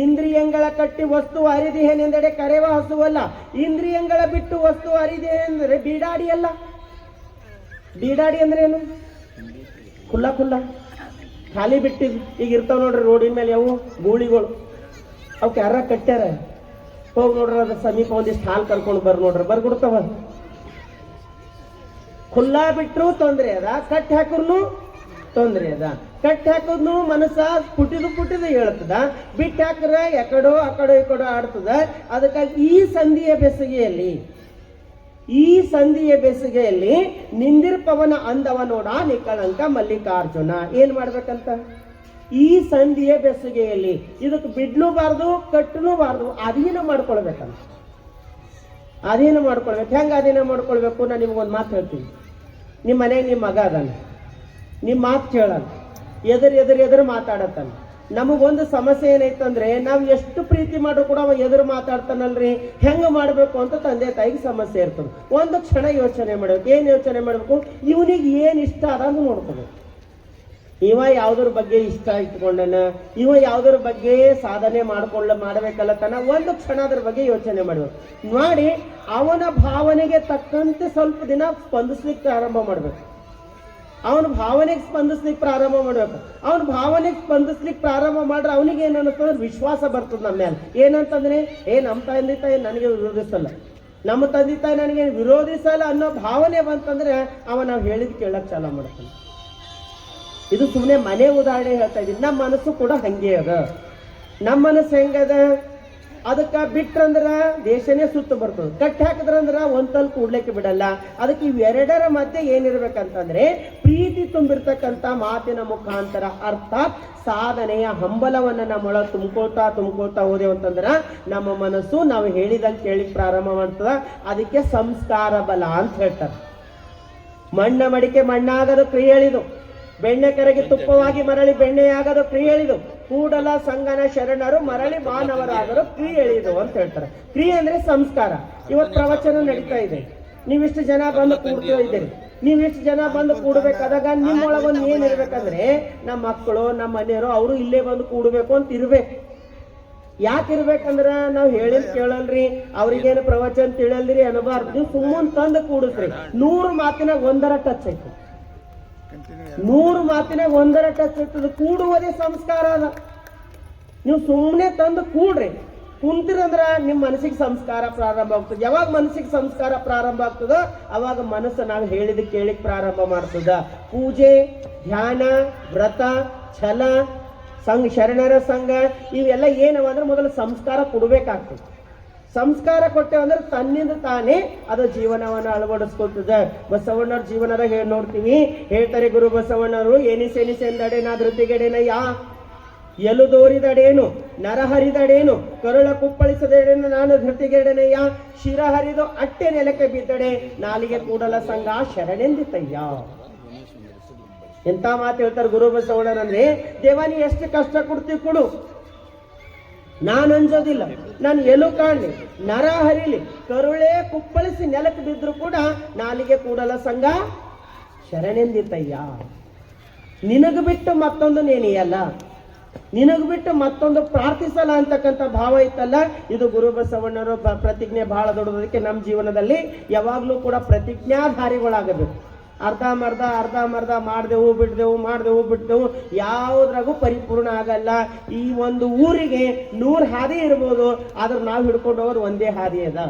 ಇಂದ್ರಿಯಂಗಳ ಕಟ್ಟಿ ವಸ್ತು ಅರಿದಿಹೇನೆಂದಡೆ ಕರೆವ ಹಸುವಲ್ಲ. ಇಂದ್ರಿಯಂಗಳ ಬಿಟ್ಟು ವಸ್ತು ಅರಿದೆ ಅಂದರೆ ಬೀಡಾಡಿ ಅಲ್ಲ. ಬೀಡಾಡಿ ಅಂದ್ರೆ ಏನು? ಖುಲ್ಲ ಖಾಲಿ ಬಿಟ್ಟಿದ್. ಈಗ ಇರ್ತಾವ ನೋಡ್ರಿ ರೋಡಿನ ಮೇಲೆ ಅವು ಗೂಳಿಗಳು, ಅವಕ್ಕೆ ಯಾರ ಕಟ್ಟ್ಯಾರ, ಹೋಗಿ ನೋಡ್ರಿ ಅದ್ರ ಸಮೀಪ ಒಂದಿಷ್ಟು ಹಾಲು ಕರ್ಕೊಂಡು ನೋಡ್ರಿ, ಬರ್ಬಿಡ್ತಾವ. ಖುಲ್ಲಾ ಬಿಟ್ರು ತೊಂದ್ರೆ ಅದ, ಕಟ್ಟಿ ಹಾಕ್ರು ತೊಂದ್ರೆ ಅದ. ಕಟ್ಟಿ ಹಾಕೋದ್ನು ಮನಸ್ಸ ಪುಟ್ಟಿದು ಹೇಳ್ತದ, ಬಿಟ್ಟು ಹಾಕ್ರೆ ಎಕಡೋ ಅಕಡೋ ಈ ಆಡ್ತದ. ಅದಕ್ಕಾಗಿ ಈ ಸಂಧಿಯ ಬೆಸುಗೆಯಲ್ಲಿ ನಿಂದಿರ್ಪವನ ಅಂದವ ನೋಡ ನಿಕ್ಕಳಂಕ ಮಲ್ಲಿಕಾರ್ಜುನ. ಏನ್ ಮಾಡ್ಬೇಕಂತ? ಈ ಸಂಧಿಯ ಬೆಸುಗೆಯಲ್ಲಿ ಇದಕ್ಕೆ ಬಿಡ್ಲೂಬಾರ್ದು, ಕಟ್ಟಲೂಬಾರ್ದು, ಅಧೀನ ಮಾಡ್ಕೊಳ್ಬೇಕಂತ. ಅಧೀನ ಮಾಡ್ಕೊಳ್ಬೇಕು. ಹೆಂಗ ಅಧೀನ ಮಾಡ್ಕೊಳ್ಬೇಕು? ನಾನು ನಿಮ್ಗೊಂದು ಮಾತು ಹೇಳ್ತೀನಿ. ನಿಮ್ಮ ಮನೆಗೆ ನಿಮ್ಮ ಮಗ ಅದಾನ, ನಿಮ್ಮ ಮಾತು ಕೇಳಲ್ಲ, ಎದುರು ಮಾತಾಡತ್ತಾನ. ನಮಗೊಂದು ಸಮಸ್ಯೆ ಏನೈತಂದ್ರೆ ನಾವು ಎಷ್ಟು ಪ್ರೀತಿ ಮಾಡ್ರು ಕೂಡ ಅವ ಎದುರು ಮಾತಾಡ್ತಾನಲ್ರಿ, ಹೆಂಗ ಮಾಡ್ಬೇಕು ಅಂತ ತಂದೆ ತಾಯಿಗೆ ಸಮಸ್ಯೆ ಇರ್ತದೆ. ಒಂದು ಕ್ಷಣ ಯೋಚನೆ ಮಾಡ್ಬೇಕು. ಏನ್ ಯೋಚನೆ ಮಾಡ್ಬೇಕು? ಇವನಿಗೆ ಏನ್ ಇಷ್ಟ ಅದ ಅಂತ ನೋಡ್ಕೋಬೇಕು. ಇವ ಯಾವ್ದ್ರ ಬಗ್ಗೆ ಇಷ್ಟ ಇಟ್ಕೊಂಡನ, ಇವ ಯಾವ್ದ್ರ ಬಗ್ಗೆ ಸಾಧನೆ ಮಾಡ್ಬೇಕಲ್ಲತನ, ಒಂದು ಕ್ಷಣ ಅದ್ರ ಬಗ್ಗೆ ಯೋಚನೆ ಮಾಡ್ಬೇಕು. ಮಾಡಿ ಅವನ ಭಾವನೆಗೆ ತಕ್ಕಂತೆ ಸ್ವಲ್ಪ ದಿನ ಸ್ಪಂದಿಸ್ಲಿಕ್ಕೆ ಪ್ರಾರಂಭ ಮಾಡ್ಬೇಕು. ಅವನ ಭಾವನೆಗೆ ಸ್ಪಂದಿಸ್ಲಿಕ್ಕೆ ಪ್ರಾರಂಭ ಮಾಡ್ಬೇಕು. ಅವನ ಭಾವನೆಗೆ ಸ್ಪಂದಿಸ್ಲಿಕ್ಕೆ ಪ್ರಾರಂಭ ಮಾಡ್ರೆ ಅವನಿಗೆ ಏನ್ ಅನ್ನಿಸ್ತಂದ್ರೆ ವಿಶ್ವಾಸ ಬರ್ತದೆ ನಮ್ಮ ಮೇಲೆ. ಏನಂತಂದ್ರೆ ನಮ್ಮ ತಂದೆ ತಾಯಿ ನನಗೆ ವಿರೋಧಿಸಲ್ಲ, ನಮ್ಮ ತಂದೆ ತಾಯಿ ನನಗೆ ವಿರೋಧಿಸಲ್ಲ ಅನ್ನೋ ಭಾವನೆ ಬಂತಂದ್ರೆ ಅವ ನಾವು ಹೇಳಿದ್ ಕೇಳಕ್ ಚಾಲ ಮಾಡ್ತಾನೆ. ಇದು ಸುಮ್ಮನೆ ಮನೆ ಉದಾಹರಣೆ ಹೇಳ್ತಾ ಇದ್ದೀನಿ. ನಮ್ಮ ಮನಸ್ಸು ಕೂಡ ಹಂಗೆ ಅದ. ನಮ್ಮ ಮನಸ್ಸು ಹೆಂಗದ? ಅದಕ್ಕೆ ಬಿಟ್ರಂದ್ರ ದೇಶನೇ ಸುತ್ತ ಬರ್ತದೆ, ಕಟ್ಟಿ ಹಾಕಿದ್ರಂದ್ರ ಒಂತಲ್ ಕೂಡ್ಲಿಕ್ಕೆ ಬಿಡಲ್ಲ. ಅದಕ್ಕೆ ಇವೆರಡರ ಮಧ್ಯೆ ಏನಿರ್ಬೇಕಂತಂದ್ರೆ ಪ್ರೀತಿ ತುಂಬಿರ್ತಕ್ಕಂಥ ಮಾತಿನ ಮುಖಾಂತರ, ಅರ್ಥಾತ್ ಸಾಧನೆಯ ಹಂಬಲವನ್ನ ನಮ್ಮೊಳ ತುಂಬ್ಕೊಳ್ತಾ ಹೋದೆವು ಅಂತಂದ್ರ ನಮ್ಮ ಮನಸ್ಸು ನಾವು ಹೇಳಿದಂಗೆ ಕೇಳಿ ಪ್ರಾರಂಭ ಮಾಡ್ತದ. ಅದಕ್ಕೆ ಸಂಸ್ಕಾರ ಬಲ ಅಂತ ಹೇಳ್ತಾರೆ. ಮಣ್ಣ ಮಡಿಕೆ ಮಣ್ಣಾಗದು ಕ್ರಿಯೆ ಹೇಳಿದು, ಬೆಣ್ಣೆ ಕರಗಿ ತುಪ್ಪವಾಗಿ ಮರಳಿ ಬೆಣ್ಣೆಯಾಗದು ಕ್ರಿಯೆ ಹೇಳಿದು, ಕೂಡಲ ಸಂಗನ ಶರಣರು ಮರಳಿ ಮಾನವರಾದರು ಕ್ರಿಯೆ ಹೇಳಿದು ಅಂತ ಹೇಳ್ತಾರೆ. ಕ್ರಿಯೆ ಅಂದ್ರೆ ಸಂಸ್ಕಾರ. ಇವತ್ತು ಪ್ರವಚನ ನಡೀತಾ ಇದೆ, ನೀವಿಷ್ಟು ಜನ ಬಂದು ಕೂಡ್ತಾ ಇದ್ದೀರಿ. ನೀವಿಷ್ಟು ಜನ ಬಂದು ಕೂಡ್ಬೇಕಾದಾಗ ನಿಮ್ಮೊಳಗೊಂದು ಏನಿರ್ಬೇಕಂದ್ರೆ ನಮ್ಮ ಮಕ್ಕಳು ನಮ್ಮ ಮನೆಯವರು ಅವರು ಇಲ್ಲೇ ಬಂದು ಕೂಡ್ಬೇಕು ಅಂತ ಇರ್ಬೇಕು. ಯಾಕಿರ್ಬೇಕಂದ್ರ ನಾವು ಹೇಳಿದ್ ಕೇಳಲ್ರಿ, ಅವ್ರಿಗೇನು ಪ್ರವಚನ ತಿಳಿಯಲ್ರಿ ಅನ್ನಬಾರ್ದು. ನೀವು ಸುಮ್ಮನೆ ತಂದು ಕೂಡಿಸ್ರಿ. 100 ಮಾತಿನಾಗ ಒಂದರ ಟಚ್ ಆಯ್ತು, 100 ಮಾತಿನಾಗ ಒಂದರ ಟಚ್ ಆಗ್ತದೆ. ಕೂಡುವುದೇ ಸಂಸ್ಕಾರ ಅದ. ನೀವು ಸುಮ್ಮನೆ ತಂದು ಕೂಡ್ರಿ, ಕುಂತಿರಂದ್ರ ನಿಮ್ಮ ಮನಸ್ಸಿಗೆ ಸಂಸ್ಕಾರ ಪ್ರಾರಂಭ ಆಗ್ತದೆ. ಯಾವಾಗ ಮನಸ್ಸಿಗೆ ಸಂಸ್ಕಾರ ಪ್ರಾರಂಭ ಆಗ್ತದೋ ಅವಾಗ ಮನಸ್ಸು ನಾವು ಹೇಳಿದ ಕೇಳಿಕ್ ಪ್ರಾರಂಭ ಮಾಡ್ತದ. ಪೂಜೆ, ಧ್ಯಾನ, ವ್ರತ, ಛಲ, ಶರಣರ ಸಂಘ ಇವೆಲ್ಲ ಏನವ ಅಂದ್ರೆ ಮೊದಲು ಸಂಸ್ಕಾರ ಕೊಡ್ಬೇಕಾಗ್ತದೆ. ಸಂಸ್ಕಾರ ಕೊಟ್ಟೆವಂದ್ರೆ ತನ್ನಿಂದ ತಾನೇ ಅದು ಜೀವನವನ್ನು ಅಳವಡಿಸ್ಕೊಳ್ತದೆ. ಬಸವಣ್ಣವ್ರ ಜೀವನದಾಗ ನೋಡ್ತೀವಿ, ಹೇಳ್ತಾರೆ ಗುರು ಬಸವಣ್ಣವರು, ಎನಿಸೆಂದಡೆನ ಧೃತಿಗೆಡೆನಯ್ಯ, ಎಲು ದೋರಿದಡೇನು ನರಹರಿದಡೇನು, ಕರುಳ ಕುಪ್ಪಳಿಸದೆಡೆನು ನಾನು ಧೃತಿಗೆಡೆನಯ್ಯ, ಶಿರ ಹರಿದು ಅಟ್ಟೆ ನೆಲಕ್ಕೆ ಬಿದ್ದಡೆ, ನಾಲಿಗೆ ಕೂಡಲ ಸಂಘ ಶರಣೆಂದಿತಯ್ಯ. ಎಂತ ಮಾತು ಹೇಳ್ತಾರೆ ಗುರು ಬಸವಣ್ಣನಂದ್ರೆ, ದೇವ ನೀ ಎಷ್ಟು ಕಷ್ಟ ಕೊಡ್ತೀವಿ ಕೊಡು, ನಾನು ಅಂಜೋದಿಲ್ಲ, ನಾನು ಎಲು ಕಾಣಲಿ, ನರ ಹರಿಲಿ, ಕರುಳೇ ಕುಪ್ಪಳಿಸಿ ನೆಲಕ್ಕೆ ಬಿದ್ರು ಕೂಡ ನಾಲಿಗೆ ಕೂಡಲ ಸಂಘ ಶರಣೆಂದಿತಯ್ಯ. ನಿನಗೆ ಬಿಟ್ಟು ಮತ್ತೊಂದು ನೇನಿಯಲ್ಲ, ನಿನಗೆ ಬಿಟ್ಟು ಮತ್ತೊಂದು ಪ್ರಾರ್ಥಿಸಲ್ಲ ಅಂತಕ್ಕಂಥ ಭಾವ ಇತ್ತಲ್ಲ, ಇದು ಗುರು ಬಸವಣ್ಣರು ಪ್ರತಿಜ್ಞೆ ಬಹಳ ದೊಡ್ಡದಕ್ಕೆ ನಮ್ಮ ಜೀವನದಲ್ಲಿ ಯಾವಾಗಲೂ ಕೂಡ ಪ್ರತಿಜ್ಞಾಧಾರಿಗಳಾಗಬೇಕು. ಅರ್ಧ ಮಾಡ್ದೆವು ಬಿಡ್ದೆವು ಯಾವುದ್ರಾಗೂ ಪರಿಪೂರ್ಣ ಆಗಲ್ಲ. ಈ ಒಂದು ಊರಿಗೆ 100 ಹಾದಿ ಇರ್ಬೋದು, ಆದ್ರೆ ನಾವು ಹಿಡ್ಕೊಂಡು ಹೋಗೋದು ಒಂದೇ ಹಾದಿ ಅದ.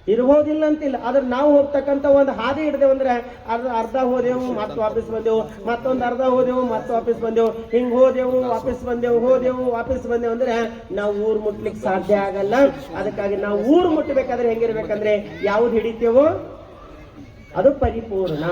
ಇರ್ಬೋದಿಲ್ಲ ಅಂತಿಲ್ಲ, ಆದ್ರೆ ನಾವು ಹೋಗ್ತಕ್ಕಂಥ ಒಂದು ಹಾದಿ ಹಿಡ್ದೇವು ಅಂದ್ರೆ ಅರ್ಧ ಹೋದೆವು ಮತ್ತೆ ವಾಪಸ್ ಬಂದೆವು, ಮತ್ತೊಂದು ಅರ್ಧ ಹೋದೆವು ಮತ್ತೆ ವಾಪಸ್ ಬಂದೆವು, ಹಿಂಗೆ ಹೋದೆವು ವಾಪಸ್ ಬಂದೆವು ಅಂದ್ರೆ ನಾವು ಊರು ಮುಟ್ಲಿಕ್ಕೆ ಸಾಧ್ಯ ಆಗಲ್ಲ. ಅದಕ್ಕಾಗಿ ನಾವು ಊರು ಮುಟ್ಟಬೇಕಾದ್ರೆ ಹೆಂಗಿರ್ಬೇಕಂದ್ರೆ ಯಾವ್ದು ಹಿಡಿತೇವೋ ಅದು ಪರಿಪೂರ್ಣ,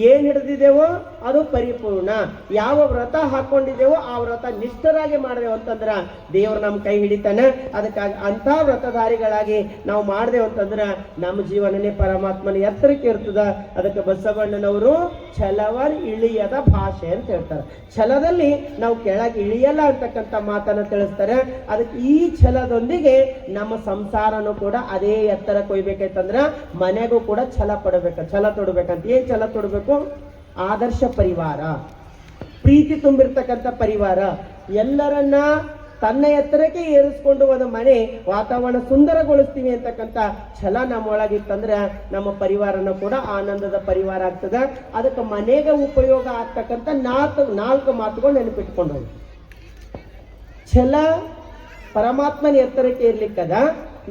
ಏನ್ ಹಿಡಿದಿದ್ದೇವೋ ಅದು ಪರಿಪೂರ್ಣ. ಯಾವ ವ್ರತ ಹಾಕೊಂಡಿದ್ದೇವೋ ಆ ವ್ರತ ನಿಷ್ಠರಾಗಿ ಮಾಡಿದೆವು ಅಂತಂದ್ರ ದೇವರು ನಮ್ಮ ಕೈ ಹಿಡಿತಾನೆ. ಅದಕ್ಕಾಗಿ ಅಂತ ವ್ರತಧಾರಿಗಳಾಗಿ ನಾವು ಮಾಡಿದೆವು ಅಂತಂದ್ರ ನಮ್ಮ ಜೀವನನೇ ಪರಮಾತ್ಮನ ಎತ್ತರಕ್ಕೆ ಇರ್ತದ. ಅದಕ್ಕೆ ಬಸವಣ್ಣನವರು ಛಲವರ್ ಇಳಿಯದ ಭಾಷೆ ಅಂತ ಹೇಳ್ತಾರೆ. ಛಲದಲ್ಲಿ ನಾವು ಕೆಳಗೆ ಇಳಿಯಲ್ಲ ಅಂತಕ್ಕಂಥ ಮಾತನ್ನ ತಿಳಿಸ್ತಾರೆ. ಅದಕ್ಕೆ ಈ ಛಲದೊಂದಿಗೆ ನಮ್ಮ ಸಂಸಾರನೂ ಕೂಡ ಅದೇ ಎತ್ತರ ಕೊಯ್ಬೇಕಂತಂದ್ರ ಮನೆಗೂ ಕೂಡ ಛಲ ತೊಡಬೇಕಂತ. ಏನ್ ಛಲ ತೊಡಬೇಕು? ಆದರ್ಶ ಪರಿವಾರ, ಪ್ರೀತಿ ತುಂಬಿರ್ತಕ್ಕಂಥ ಪರಿವಾರ, ಎಲ್ಲರನ್ನ ತನ್ನ ಎತ್ತರಕ್ಕೆ ಏರಿಸ್ಕೊಂಡು ಒಂದು ಮನೆ ವಾತಾವರಣ ಸುಂದರಗೊಳಿಸ್ತೀವಿ ಅಂತಕ್ಕಂಥ ಛಲ ನಮ್ಮೊಳಗಿತ್ತಂದ್ರೆ ನಮ್ಮ ಪರಿವಾರನ ಕೂಡ ಆನಂದದ ಪರಿವಾರ ಆಗ್ತದೆ. ಅದಕ್ಕೆ ಮನೆಗೆ ಉಪಯೋಗ ಆಗ್ತಕ್ಕಂಥ ನಾಲ್ಕು ಮಾತುಗಳು ನೆನಪಿಟ್ಕೊಂಡು ಹೋಗಿ. ಛಲ ಪರಮಾತ್ಮನ ಎತ್ತರಕ್ಕೆ ಇರ್ಲಿಕ್ಕದ,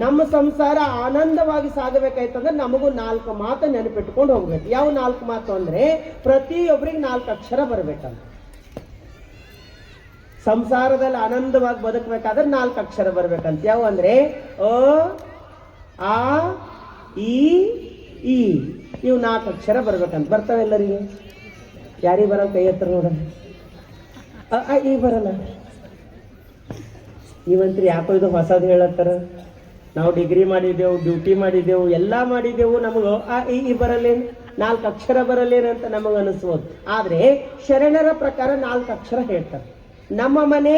ನಮ್ಮ ಸಂಸಾರ ಆನಂದವಾಗಿ ಸಾಗಬೇಕಾಯ್ತಂದ್ರೆ ನಮಗೂ 4 ಮಾತು ನೆನಪಿಟ್ಕೊಂಡು ಹೋಗ್ಬೇಕು. ಯಾವ 4 ಮಾತು ಅಂದ್ರೆ ಪ್ರತಿಯೊಬ್ಬರಿಗೆ 4 ಅಕ್ಷರ ಬರ್ಬೇಕಂತ. ಸಂಸಾರದಲ್ಲಿ ಆನಂದವಾಗಿ ಬದುಕಬೇಕಾದ್ರೆ 4 ಅಕ್ಷರ ಬರ್ಬೇಕಂತ. ಯಾವ ಅಂದ್ರೆ ಅ, ಆ, ಈ, ಈ. ಇವು 4 ಅಕ್ಷರ ಬರ್ಬೇಕಂತ. ಬರ್ತಾವೆಲ್ಲರಿಗೆ? ಯಾರಿಗೆ ಬರೋ ಕೈ ಹತ್ರ ನೋಡ. ಈ ಬರಲ್ಲ. ನೀವಂತ್ರಿ ಯಾಕೋ ಇದು ಹೊಸದು ಹೇಳತ್ತಾರ. ನಾವು ಡಿಗ್ರಿ ಮಾಡಿದೆವು, ಡ್ಯೂಟಿ ಮಾಡಿದೆವು, ಎಲ್ಲ ಮಾಡಿದೆವು, ನಮಗೂ ಈ ಬರಲ್ಲೇನು, 4 ಅಕ್ಷರ ಬರಲ್ಲೇನಂತ ನಮಗೆ ಅನಿಸ್ಬೋದು. ಆದ್ರೆ ಶರಣರ ಪ್ರಕಾರ 4 ಅಕ್ಷರ ಹೇಳ್ತಾರೆ. ನಮ್ಮ ಮನೆ